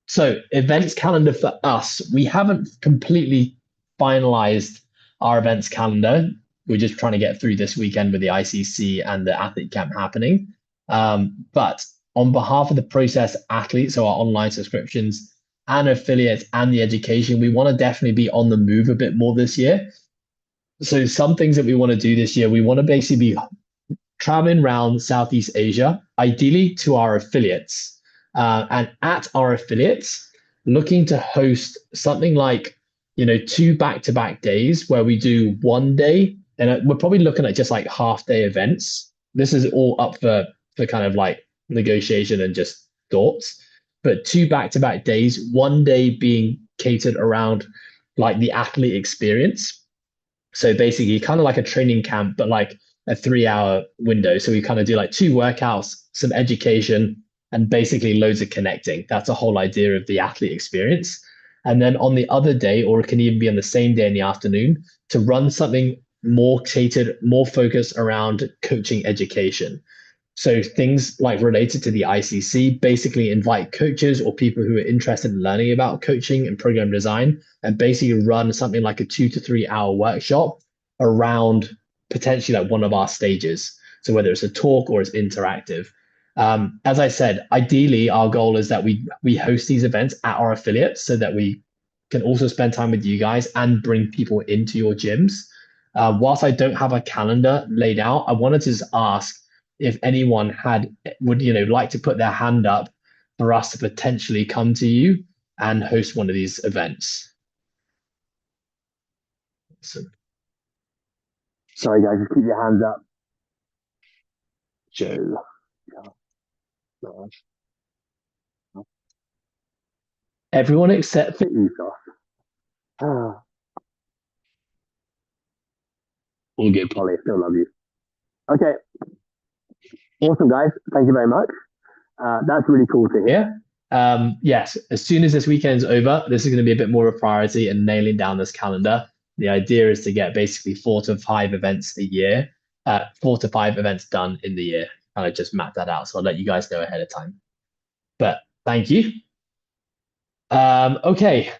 So events calendar for us, we haven't completely finalized our events calendar. We're just trying to get through this weekend with the ICC and the athlete camp happening. But on behalf of the process athletes, so our online subscriptions and affiliates and the education, we want to definitely be on the move a bit more this year. So some things that we want to do this year, we want to basically be traveling around Southeast Asia, ideally to our affiliates. And at our affiliates, looking to host something like, 2 back-to-back days where we do one day, and we're probably looking at just like half-day events. This is all up for kind of like negotiation and just thoughts. But 2 back-to-back days, one day being catered around like the athlete experience. So basically, kind of like a training camp, but like a 3 hour window. So we kind of do like 2 workouts, some education, and basically loads of connecting. That's the whole idea of the athlete experience. And then on the other day, or it can even be on the same day in the afternoon, to run something more catered, more focused around coaching education. So things like related to the ICC basically invite coaches or people who are interested in learning about coaching and program design and basically run something like a 2 to 3 hour workshop around potentially like one of our stages. So whether it's a talk or it's interactive. As I said, ideally our goal is that we host these events at our affiliates so that we can also spend time with you guys and bring people into your gyms. Whilst I don't have a calendar laid out, I wanted to just ask if anyone would like to put their hand up for us to potentially come to you and host one of these events. Sorry, guys, just keep your hands up. Joe. Everyone except for Ah, all good. Polly, I still love you. Okay. Awesome, guys. Thank you very much. That's really cool to hear. Yes, as soon as this weekend's over, this is going to be a bit more of a priority and nailing down this calendar. The idea is to get basically 4 to 5 events a year, 4 to 5 events done in the year. Kind of just map that out. So I'll let you guys know ahead of time. But thank you. Okay.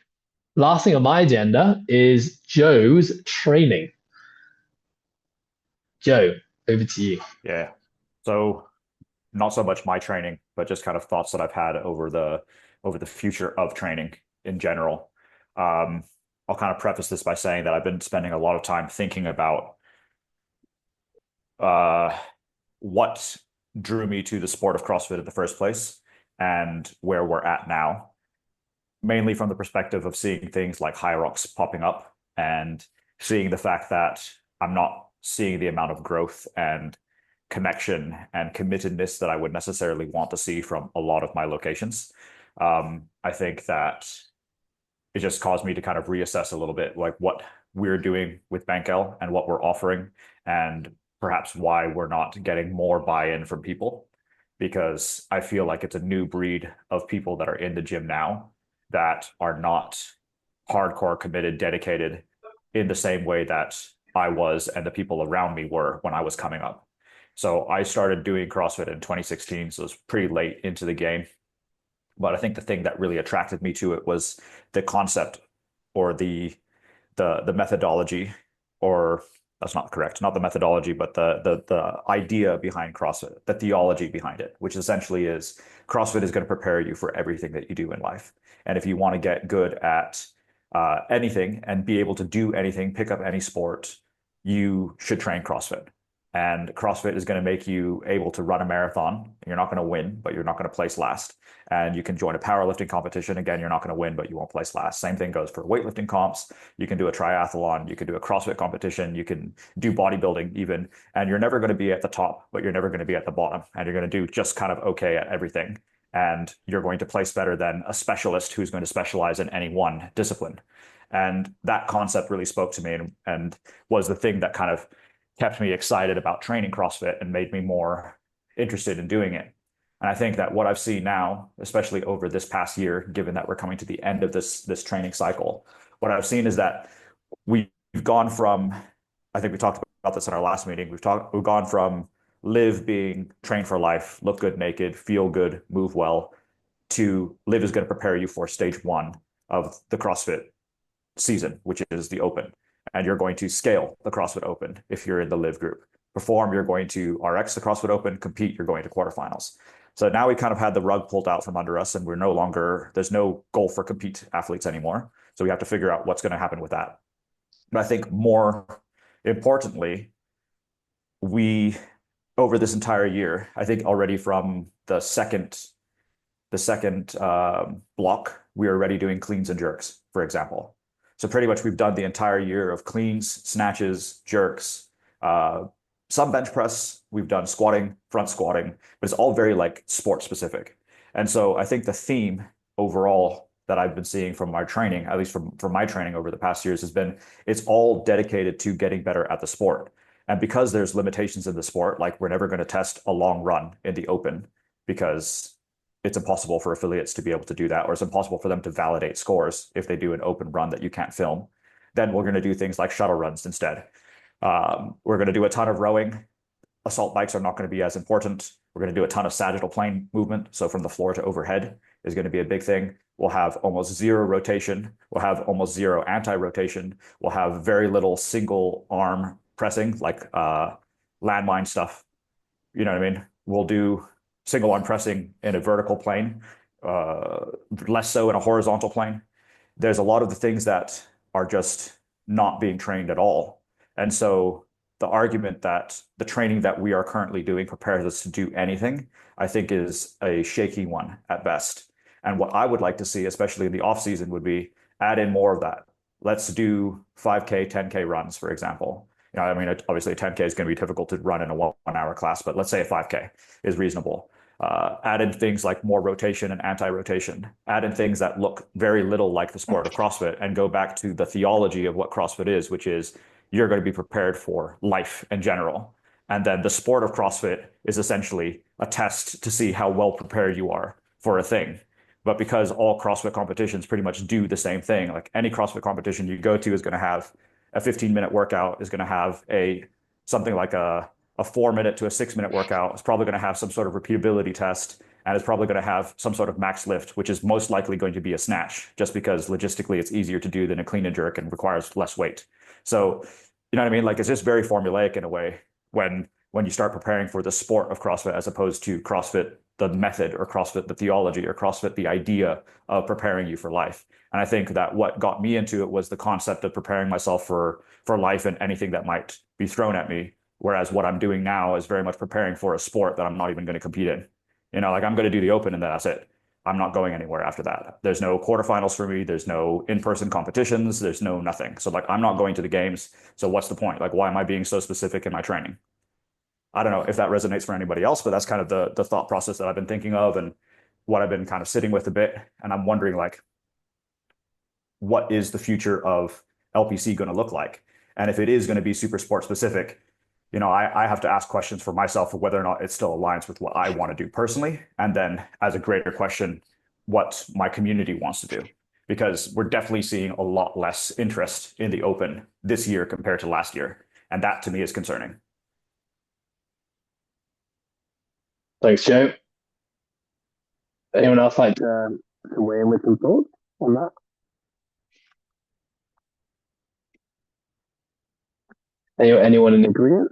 Last thing on my agenda is Joe's training. Joe, over to you. Yeah. So not so much my training, but just kind of thoughts that I've had over the future of training in general. I'll kind of preface this by saying that I've been spending a lot of time thinking about what drew me to the sport of CrossFit in the first place and where we're at now, mainly from the perspective of seeing things like High Rocks popping up and seeing the fact that I'm not seeing the amount of growth and connection and committedness that I would necessarily want to see from a lot of my locations. I think that it just caused me to kind of reassess a little bit like what we're doing with Bankel and what we're offering, and perhaps why we're not getting more buy-in from people, because I feel like it's a new breed of people that are in the gym now that are not hardcore committed, dedicated in the same way that I was and the people around me were when I was coming up. So I started doing CrossFit in 2016, so it was pretty late into the game. But I think the thing that really attracted me to it was the concept, or the methodology, or that's not correct, not the methodology, but the idea behind CrossFit, the theology behind it, which essentially is CrossFit is going to prepare you for everything that you do in life. And if you want to get good at anything and be able to do anything, pick up any sport, you should train CrossFit. And CrossFit is going to make you able to run a marathon. You're not going to win, but you're not going to place last. And you can join a powerlifting competition. Again, you're not going to win, but you won't place last. Same thing goes for weightlifting comps. You can do a triathlon. You can do a CrossFit competition. You can do bodybuilding even. And you're never going to be at the top, but you're never going to be at the bottom. And you're going to do just kind of okay at everything. And you're going to place better than a specialist who's going to specialize in any one discipline. And that concept really spoke to me and was the thing that kind of kept me excited about training CrossFit and made me more interested in doing it. And I think that what I've seen now, especially over this past year, given that we're coming to the end of this training cycle, what I've seen is that we've gone from, I think we talked about this in our last meeting, we've gone from live being trained for life, look good naked, feel good, move well, to live is going to prepare you for stage one of the CrossFit season, which is the Open. And you're going to scale the CrossFit Open if you're in the live group. Perform, you're going to RX the CrossFit Open. Compete, you're going to quarterfinals. So now we kind of had the rug pulled out from under us, and there's no goal for compete athletes anymore. So we have to figure out what's going to happen with that. But I think more importantly, over this entire year, I think already from the second block, we are already doing cleans and jerks, for example. So pretty much we've done the entire year of cleans, snatches, jerks, some bench press. We've done squatting, front squatting, but it's all very like sport specific. And so I think the theme overall that I've been seeing from my training, at least from my training over the past years, has been it's all dedicated to getting better at the sport. And because there's limitations in the sport, like we're never going to test a long run in the Open because it's impossible for affiliates to be able to do that, or it's impossible for them to validate scores if they do an open run that you can't film. Then we're going to do things like shuttle runs instead. We're going to do a ton of rowing. Assault bikes are not going to be as important. We're going to do a ton of sagittal plane movement. So from the floor to overhead is going to be a big thing. We'll have almost zero rotation. We'll have almost zero anti-rotation. We'll have very little single arm pressing, like landmine stuff. You know what I mean? We'll do single arm pressing in a vertical plane, less so in a horizontal plane. There's a lot of the things that are just not being trained at all. And so the argument that the training that we are currently doing prepares us to do anything, I think is a shaky one at best. And what I would like to see, especially in the off season, would be add in more of that. Let's do 5K, 10K runs, for example. You know, I mean, obviously a 10K is going to be difficult to run in a 1 hour class, but let's say a 5K is reasonable. Add in things like more rotation and anti-rotation. Add in things that look very little like the sport of CrossFit, and go back to the theology of what CrossFit is, which is you're going to be prepared for life in general. And then the sport of CrossFit is essentially a test to see how well prepared you are for a thing. But because all CrossFit competitions pretty much do the same thing, like any CrossFit competition you go to is going to have a 15-minute workout, is going to have something like a 4-minute to a 6-minute workout. It's probably going to have some sort of repeatability test, and it's probably going to have some sort of max lift, which is most likely going to be a snatch, just because logistically it's easier to do than a clean and jerk and requires less weight. So, you know what I mean? Like it's just very formulaic in a way when you start preparing for the sport of CrossFit as opposed to CrossFit the method, or CrossFit the theology, or CrossFit the idea of preparing you for life. And I think that what got me into it was the concept of preparing myself for life and anything that might be thrown at me. Whereas what I'm doing now is very much preparing for a sport that I'm not even going to compete in. You know, like I'm going to do the Open and then that's it. I'm not going anywhere after that. There's no quarterfinals for me. There's no in-person competitions. There's no nothing. So like I'm not going to the games. So what's the point? Like why am I being so specific in my training? I don't know if that resonates for anybody else, but that's kind of the thought process that I've been thinking of and what I've been kind of sitting with a bit. And I'm wondering like, what is the future of LPC going to look like? And if it is going to be super sport specific, you know, I have to ask questions for myself of whether or not it still aligns with what I want to do personally. And then as a greater question, what my community wants to do. Because we're definitely seeing a lot less interest in the Open this year compared to last year. And that to me is concerning. Thanks, Joe. Anyone else like To weigh in with some thoughts on that? anyone in Agreement?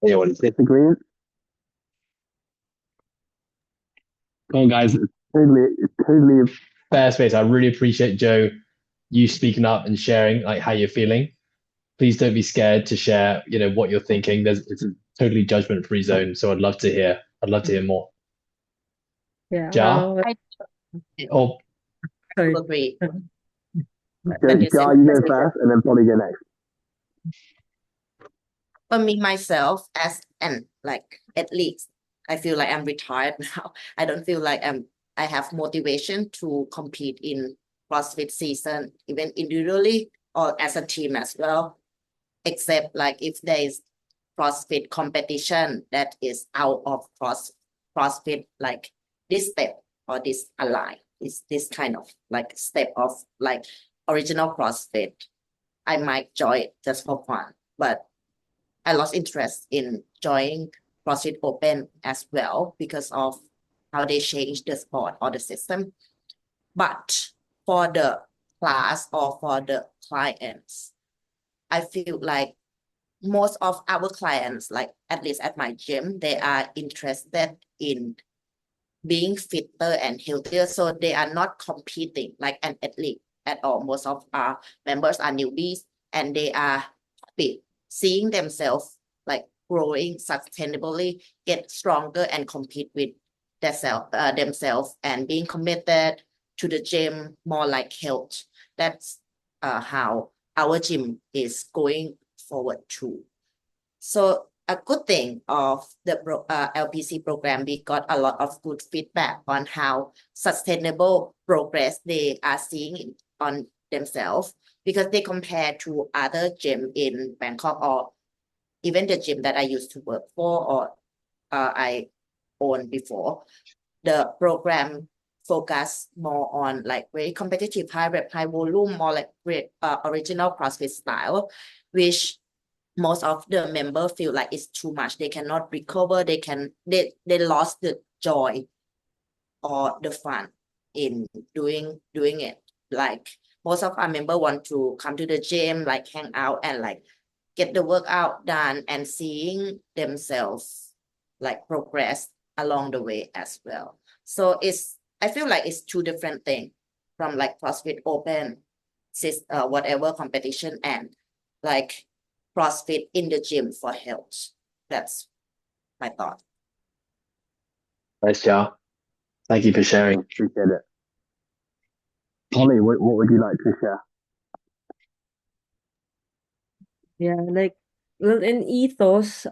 anyone? Disagreement? Come on, guys. Totally. Fair space. I really appreciate, Joe, you speaking up and sharing like how you're feeling. Please don't be scared to share, you know, what you're thinking. It's a totally judgment-free zone. So I'd love to hear more. Yeah. Ja? I Or Sorry. agree. Ja, Like you said, you go first and then probably go next. for me myself as an like athlete, I feel like I'm retired now. I don't feel like I have motivation to compete in CrossFit season, even individually or as a team as well. Except like if there is CrossFit competition that is out of CrossFit, like this step or this align, is this kind of like step of like original CrossFit, I might join it just for fun. But I lost interest in joining CrossFit Open as well because of how they changed the sport or the system. But for the class or for the clients, I feel like most of our clients, like at least at my gym, they are interested in being fitter and healthier. So they are not competing like an athlete at all. Most of our members are newbies and they are happy seeing themselves like growing sustainably, get stronger and compete with themselves and being committed to the gym, more like health. That's how our gym is going forward too. So a good thing of the LPC program, we got a lot of good feedback on how sustainable progress they are seeing on themselves because they compare to other gym in Bangkok or even the gym that I used to work for or I owned before. The program focus more on like very competitive, high rep, high volume, more like original CrossFit style, which most of the members feel like it's too much. They cannot recover. They lost the joy or the fun in doing it. Like most of our members want to come to the gym, like hang out and like get the workout done and seeing themselves like progress along the way as well. So I feel like it's two different things from like CrossFit Open, whatever competition and like CrossFit in the gym for health. That's my thought. nice, Ja. Thank you for sharing. Appreciate it. Holly, what would you like to share? Yeah, like well in ethos,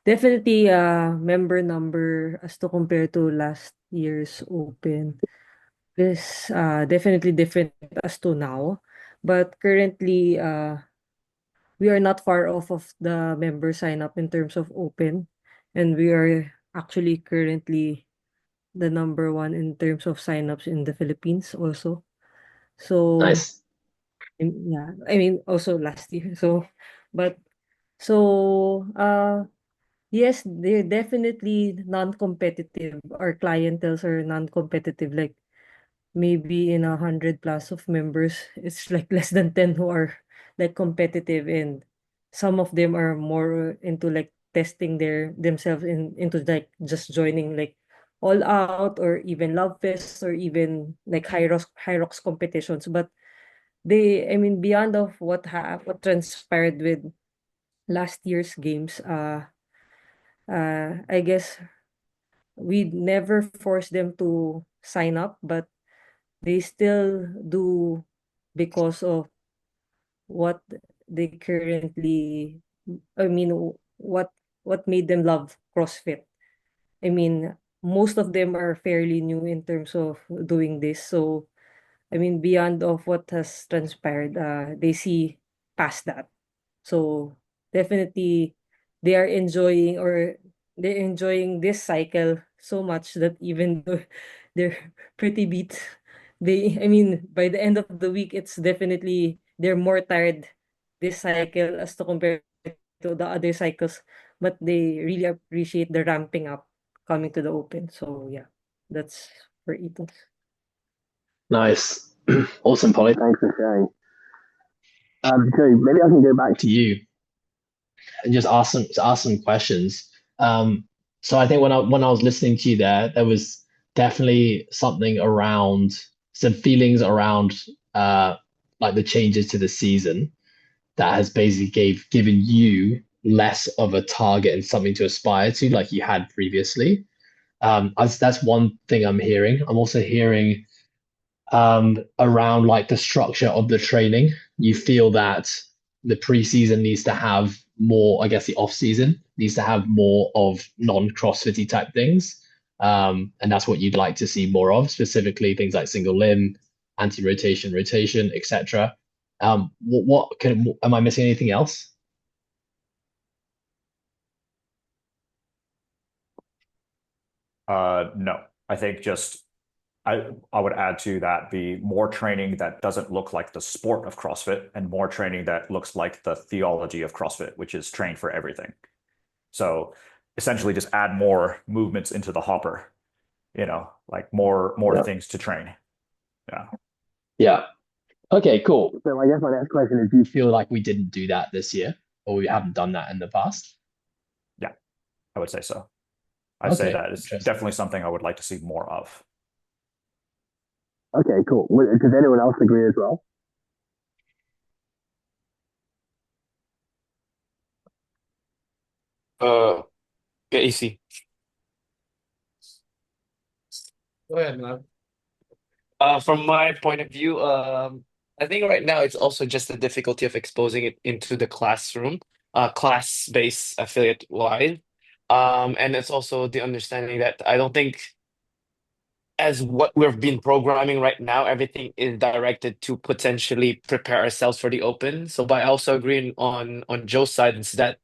definitely member number as to compare to last year's Open. is definitely different as to now. But currently, we are not far off of the member sign up in terms of open, and we are actually currently the number one in terms of signups in the Philippines also. So Nice. yeah, I mean also last year. But so yes, they're definitely non-competitive. Our clienteles are non-competitive. Like maybe in 100 plus of members, it's like less than 10 who are like competitive, and some of them are more into like testing themselves into like just joining like all out or even love fest or even like high rocks competitions. But I mean, beyond of what transpired with last year's games, I guess we never forced them to sign up, but they still do because of what they currently, I mean, what made them love CrossFit. I mean, most of them are fairly new in terms of doing this. So, I mean, beyond of what has transpired, they see past that. So definitely they are enjoying or they're enjoying this cycle so much that even though they're pretty beat, I mean, by the end of the week, it's definitely they're more tired this cycle as to compare to the other cycles, but they really appreciate the ramping up coming to the open. So yeah, that's for Ethos. Nice. Awesome, Polly. Thanks for sharing. So maybe I can go back to To you and just ask some questions. So I think when I was listening to you there was definitely something around some feelings around like the changes to the season that has basically given you less of a target and something to aspire to like you had previously. That's one thing I'm hearing. I'm also hearing around like the structure of the training. You feel that the preseason needs to have more, I guess the off season needs to have more of non-CrossFitty type things. And that's what you'd like to see more of, specifically things like single limb, anti-rotation, rotation, etc. Am I missing anything else? No, I think just I would add to that be more training that doesn't look like the sport of CrossFit and more training that looks like the theology of CrossFit, which is train for everything. So essentially just add more movements into the hopper, like more yeah. things to train. Yeah. Yeah. Okay, cool. So I guess my next question is, Do you feel like we didn't do that this year, or we haven't done that in the past? Yeah, I would say so. I'd say Okay, that is interesting. definitely something I would like to see more of. okay, cool. Does anyone else agree as well? Yeah, easy. Go ahead, man. From my point of view, I think right now it's also just the difficulty of exposing it into the classroom, class-based affiliate wide. And it's also the understanding that I don't think as what we've been programming right now, everything is directed to potentially prepare ourselves for the open. So by also agreeing on Joe's side, it's that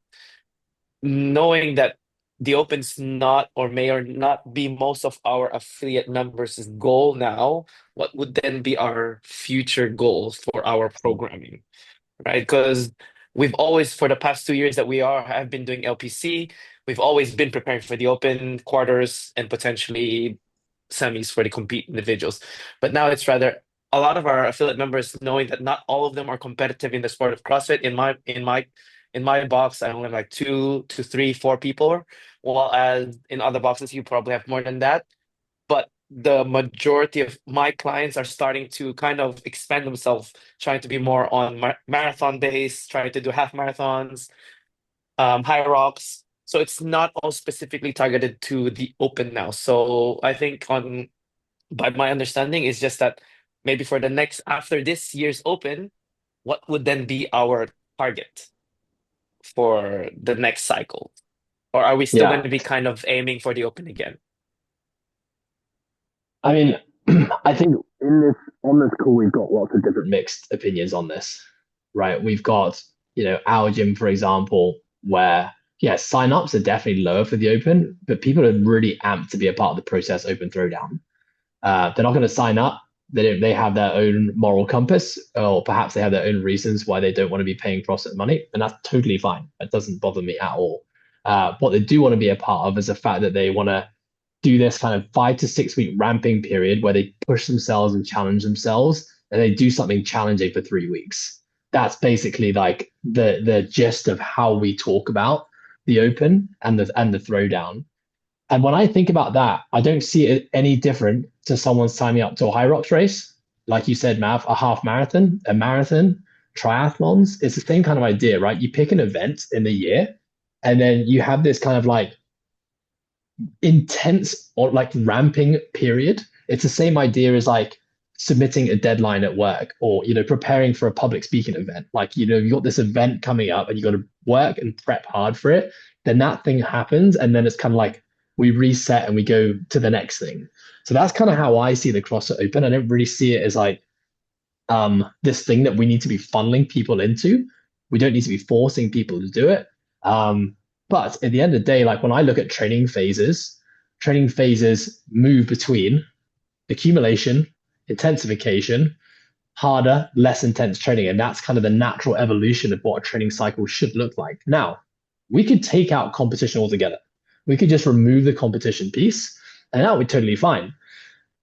knowing that the open's not or may or not be most of our affiliate members' goal now, what would then be our future goals for our programming, right? Because we've always, for the past 2 years that have been doing LPC, we've always been preparing for the open quarters and potentially semis for the compete individuals. But now it's rather a lot of our affiliate members knowing that not all of them are competitive in the sport of CrossFit. In my box, I only have like 2 to 3, 4 people, while as in other boxes you probably have more than that. But the majority of my clients are starting to kind of expand themselves, trying to be more on marathon days, trying to do half marathons, high rocks. So it's not all specifically targeted to the open now. So I think by my understanding is just that maybe for the next after this year's open, what would then be our target for the next cycle? Or are we still going Yeah. to be kind of aiming for the open again? I mean, I think on this call we've got lots of different mixed opinions on this, right? We've got, our gym, for example, where signups are definitely lower for the open, but people are really amped to be a part of the process open throwdown. They're not going to sign up. They have their own moral compass, or perhaps they have their own reasons why they don't want to be paying CrossFit money, and that's totally fine. It doesn't bother me at all. What they do want to be a part of is the fact that they want to do this kind of 5 to 6 week ramping period where they push themselves and challenge themselves, and they do something challenging for 3 weeks. That's basically like the gist of how we talk about the open and the throwdown. And when I think about that, I don't see it any different to someone signing up to a high rocks race. Like you said, Mav, a half marathon, a marathon, triathlons. It's the same kind of idea, right? You pick an event in the year, and then you have this kind of like intense or like ramping period. It's the same idea as like submitting a deadline at work, or preparing for a public speaking event. Like you got this event coming up and you got to work and prep hard for it. Then that thing happens, and then it's kind of like we reset and we go to the next thing. So that's kind of how I see the CrossFit Open. I don't really see it as like this thing that we need to be funneling people into. We don't need to be forcing people to do it. But at the end of the day, like when I look at training phases move between accumulation, intensification, harder, less intense training. And that's kind of the natural evolution of what a training cycle should look like. Now, we could take out competition altogether. We could just remove the competition piece, and that would be totally fine.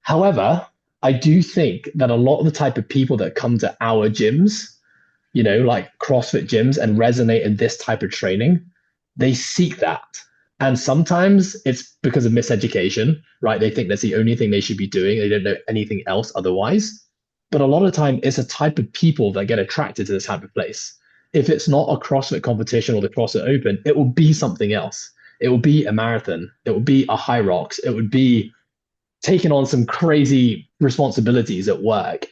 However, I do think that a lot of the type of people that come to our gyms, like CrossFit gyms, and resonate in this type of training, they seek that. And sometimes it's because of miseducation, right? They think that's the only thing they should be doing. They don't know anything else otherwise. But a lot of the time, it's a type of people that get attracted to this type of place. If it's not a CrossFit competition or the CrossFit Open, it will be something else. It will be a marathon. It will be a high rocks. It would be taking on some crazy responsibilities at work.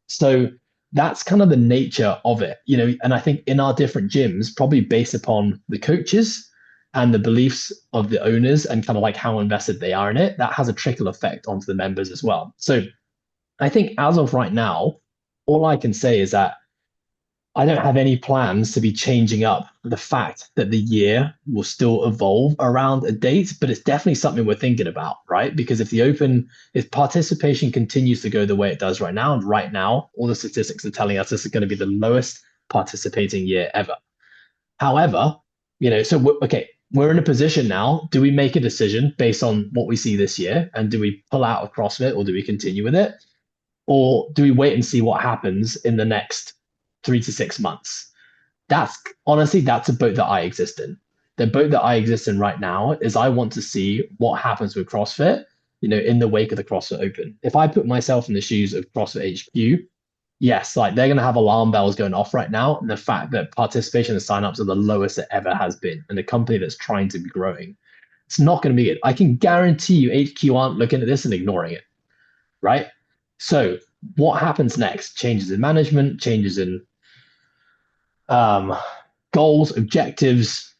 So that's kind of the nature of it, and I think in our different gyms, probably based upon the coaches and the beliefs of the owners and kind of like how invested they are in it, that has a trickle effect onto the members as well. So I think as of right now, all I can say is that I don't have any plans to be changing up the fact that the year will still evolve around a date, but it's definitely something we're thinking about, right? Because if participation continues to go the way it does right now, and right now, all the statistics are telling us this is going to be the lowest participating year ever. However, we're in a position now. Do we make a decision based on what we see this year? And do we pull out of CrossFit, or do we continue with it? Or do we wait and see what happens in the next 3 to 6 months? That's a boat that I exist in. The boat that I exist in right now is I want to see what happens with CrossFit, in the wake of the CrossFit Open. If I put myself in the shoes of CrossFit HQ, yes, like they're going to have alarm bells going off right now. And the fact that participation and signups are the lowest it ever has been, and a company that's trying to be growing, it's not going to be good. I can guarantee you HQ aren't looking at this and ignoring it, right? So what happens next? Changes in management, changes in goals, objectives,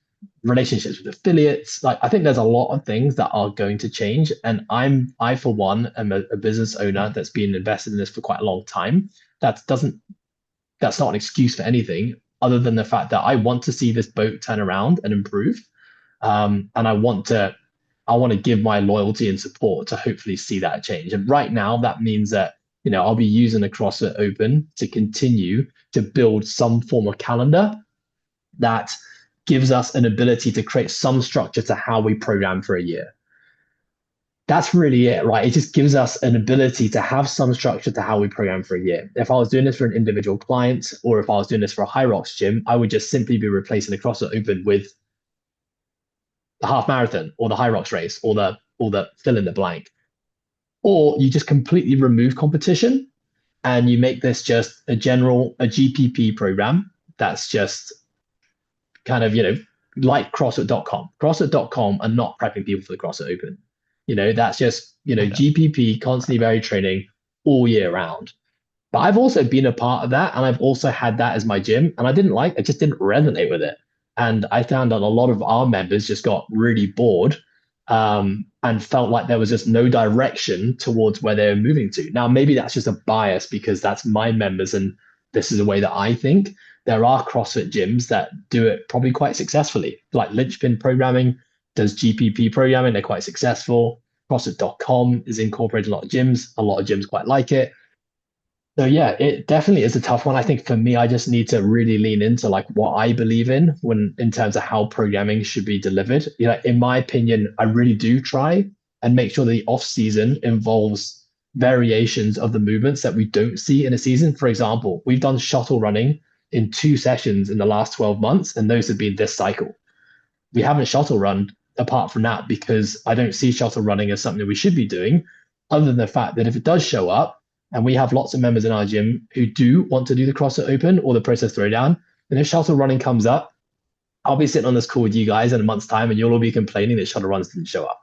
relationships with affiliates. Like I think there's a lot of things that are going to change. And I for one am a business owner that's been invested in this for quite a long time. That's not an excuse for anything other than the fact that I want to see this boat turn around and improve. And I want to give my loyalty and support to hopefully see that change. And right now that means that, I'll be using the CrossFit Open to continue to build some form of calendar that gives us an ability to create some structure to how we program for a year. That's really it, right? It just gives us an ability to have some structure to how we program for a year. If I was doing this for an individual client, or if I was doing this for a high rocks gym, I would just simply be replacing the CrossFit Open with the half marathon or the high rocks race or the fill in the blank. Or you just completely remove competition and you make this just a GPP program that's just kind of, like CrossFit.com. CrossFit.com are not prepping people for the CrossFit Open. That's just, GPP, constantly varied training all year round. But I've also been a part of that, and I've also had that as my gym, and I just didn't resonate with it. And I found that a lot of our members just got really bored and felt like there was just no direction towards where they were moving to. Now, maybe that's just a bias because that's my members and this is the way that I think. There are CrossFit gyms that do it probably quite successfully, like Linchpin Programming does GPP programming. They're quite successful. CrossFit.com is incorporated a lot of gyms. A lot of gyms quite like it. So yeah, it definitely is a tough one. I think for me, I just need to really lean into like what I believe in when in terms of how programming should be delivered. You know, in my opinion, I really do try and make sure the off season involves variations of the movements that we don't see in a season. For example, we've done shuttle running in 2 sessions in the last 12 months, and those have been this cycle. We haven't shuttle run apart from that because I don't see shuttle running as something we should be doing, other than the fact that if it does show up, and we have lots of members in our gym who do want to do the CrossFit Open or the Process Throwdown, and if shuttle running comes up, I'll be sitting on this call with you guys in a month's time, and you'll all be complaining that shuttle runs didn't show up,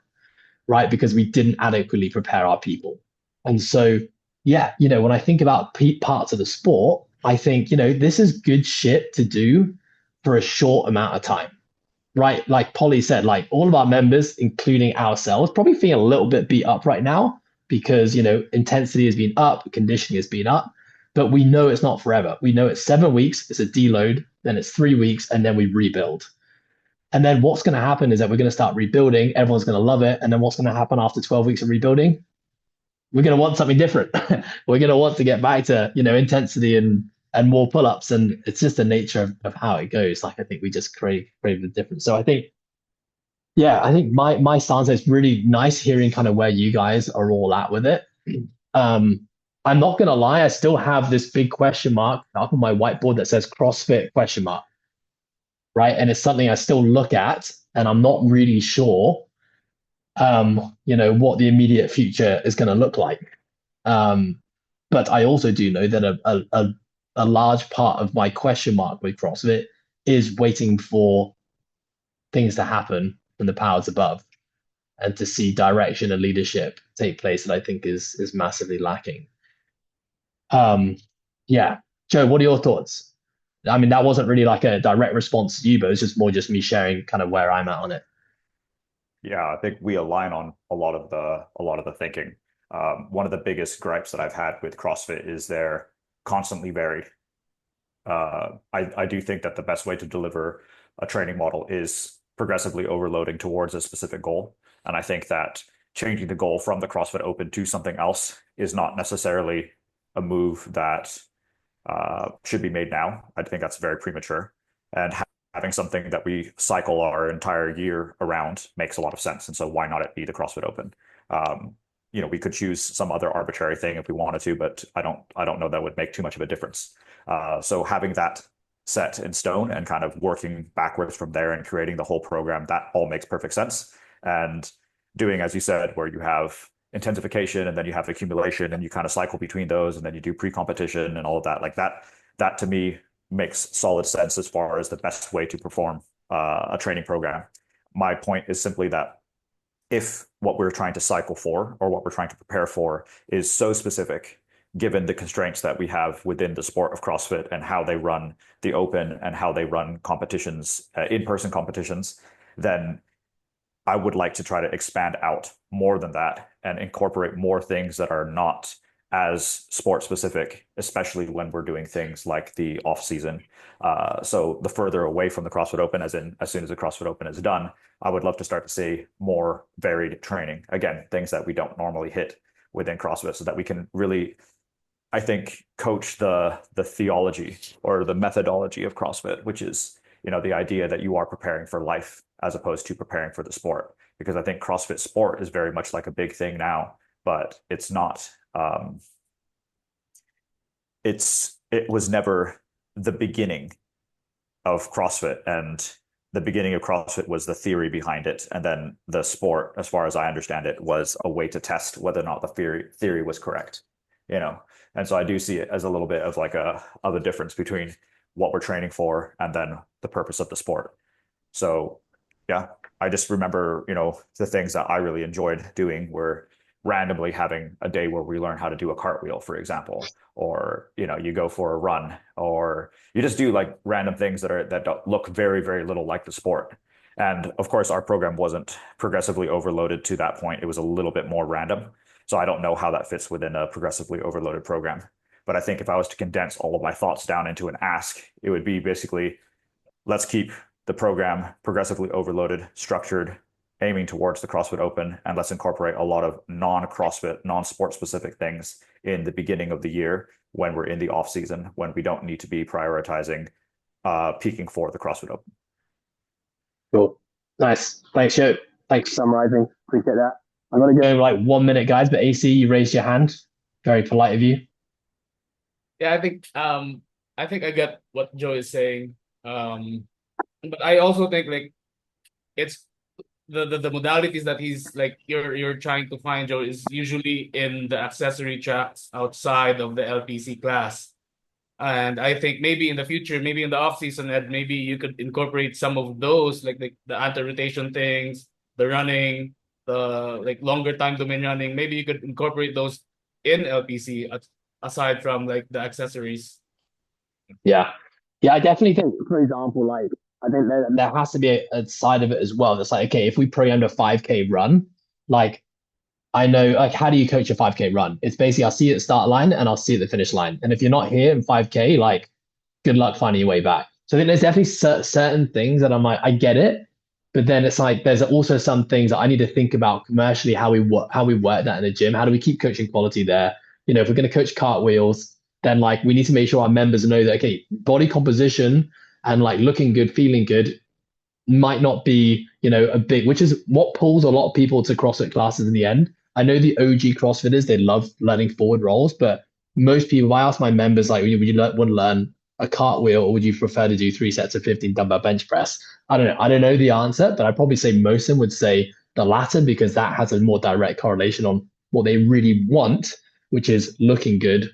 right? Because we didn't adequately prepare our people. And so, yeah, you know, when I think about parts of the sport, I think, you know, this is good shit to do for a short amount of time, right? Like Polly said, like all of our members, including ourselves, probably feeling a little bit beat up right now because, you know, intensity has been up, conditioning has been up, but we know it's not forever. We know it's 7 weeks, it's a deload, then it's 3 weeks, and then we rebuild. And then what's going to happen is that we're going to start rebuilding. Everyone's going to love it. And then what's going to happen after 12 weeks of rebuilding? We're going to want something different. We're going to want to get back to, you know, intensity and more pull-ups. And it's just the nature of how it goes. Like, I think we just crave the difference. So I think, yeah, I think my stance is really nice hearing kind of where you guys are all at with it. I'm not going to lie. I still have this big question mark up on my whiteboard that says CrossFit question mark. Right. And it's something I still look at and I'm not really sure, you know, what the immediate future is going to look like. But I also do know that a large part of my question mark with CrossFit is waiting for things to happen from the powers above and to see direction and leadership take place that I think is massively lacking. Yeah. Joe, what are your thoughts? I mean, that wasn't really like a direct response to you, but it's just more just me sharing kind of where I'm at on it. Yeah, I think we align on a lot of the thinking. One of the biggest gripes that I've had with CrossFit is they're constantly varied. I do think that the best way to deliver a training model is progressively overloading towards a specific goal. And I think that changing the goal from the CrossFit Open to something else is not necessarily a move that should be made now. I think that's very premature. And having something that we cycle our entire year around makes a lot of sense. And so why not it be the CrossFit Open? You know, we could choose some other arbitrary thing if we wanted to, but I don't know that would make too much of a difference. So having that set in stone and kind of working backwards from there and creating the whole program, that all makes perfect sense. And doing, as you said, where you have intensification and then you have accumulation and you kind of cycle between those and then you do pre-competition and all of that, like that to me makes solid sense as far as the best way to perform a training program. My point is simply that if what we're trying to cycle for or what we're trying to prepare for is so specific, given the constraints that we have within the sport of CrossFit and how they run the Open and how they run competitions, in-person competitions, then I would like to try to expand out more than that and incorporate more things that are not as sport specific, especially when we're doing things like the off season. So the further away from the CrossFit Open, as soon as the CrossFit Open is done, I would love to start to see more varied training. Again, things that we don't normally hit within CrossFit so that we can really, I think, coach the theology or the methodology of CrossFit, which is, you know, the idea that you are preparing for life as opposed to preparing for the sport. Because I think CrossFit sport is very much like a big thing now, but it's not. It was never the beginning of CrossFit, and the beginning of CrossFit was the theory behind it, and then the sport, as far as I understand it, was a way to test whether or not the theory was correct. You know, and so I do see it as a little bit of like a difference between what we're training for and then the purpose of the sport. So yeah, I just remember, you know, the things that I really enjoyed doing were randomly having a day where we learn how to do a cartwheel, for example, or, you know, you go for a run, or you just do like random things that don't look very, very little like the sport. And of course, our program wasn't progressively overloaded to that point. It was a little bit more random. So I don't know how that fits within a progressively overloaded program. But I think if I was to condense all of my thoughts down into an ask, it would be basically, let's keep the program progressively overloaded, structured, aiming towards the CrossFit Open, and let's incorporate a lot of non-CrossFit, non-sport specific things in the beginning of the year when we're in the off season, when we don't need to be prioritizing peaking for the CrossFit Open. Cool. Nice. Thanks, Joe. Thanks. Summarizing. Appreciate that. I'm gonna Go like 1 minute, guys, but AC, you raised your hand. Very polite of you. Yeah, I think I get what Joe is saying. But I also think like it's the modalities that he's like you're trying to find, Joe, is usually in the accessory tracks outside of the LPC class. And I think maybe in the future, maybe in the off season, Ed, maybe you could incorporate some of those, like the anti-rotation things, the running, the like longer time domain running. Maybe you could incorporate those in LPC aside from like the accessories. Yeah. Yeah, I definitely think for example, like I think that there has to be a side of it as well. That's like, okay, if we programmed a 5K run, like I know, like, how do you coach a 5K run? It's basically I'll see you at the start line and I'll see you at the finish line. And if you're not here in 5K, like, good luck finding your way back. So I think there's definitely certain things that I'm like, I get it, but then it's like there's also some things that I need to think about commercially how we work that in the gym. How do we keep coaching quality there? You know, if we're going to coach cartwheels, then like we need to make sure our members know that okay, body composition and like looking good, feeling good might not be, you know, a big, which is what pulls a lot of people to CrossFit classes in the end. I know the OG CrossFitters, they love learning forward rolls, but most people, I ask my members, like, would you want to learn a cartwheel or would you prefer to do 3 sets of 15 dumbbell bench press? I don't know. I don't know the answer, but I'd probably say most of them would say the latter because that has a more direct correlation on what they really want, which is looking good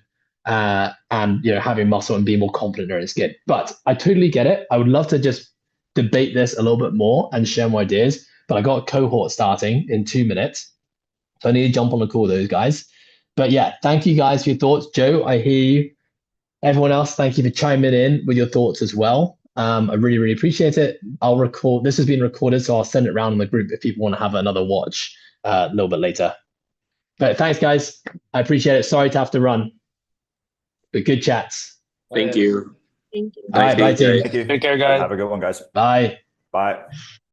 and, you know, having muscle and being more confident in their skin. But I totally get it. I would love to just debate this a little bit more and share more ideas, but I got a cohort starting in 2 minutes. So I need to jump on the call with those guys. But yeah, thank you guys for your thoughts. Joe, I hear you. Everyone else, thank you for chiming in with your thoughts as well. I really, really appreciate it. I'll record, this has been recorded, so I'll send it around in the group if people want to have another watch a little bit later. But thanks, guys. I appreciate it. Sorry to have to run, but good chats. Thank you. Thank you. All right, bye, team. Thank you. Take care, guys. Have a good one, guys. Bye. Bye.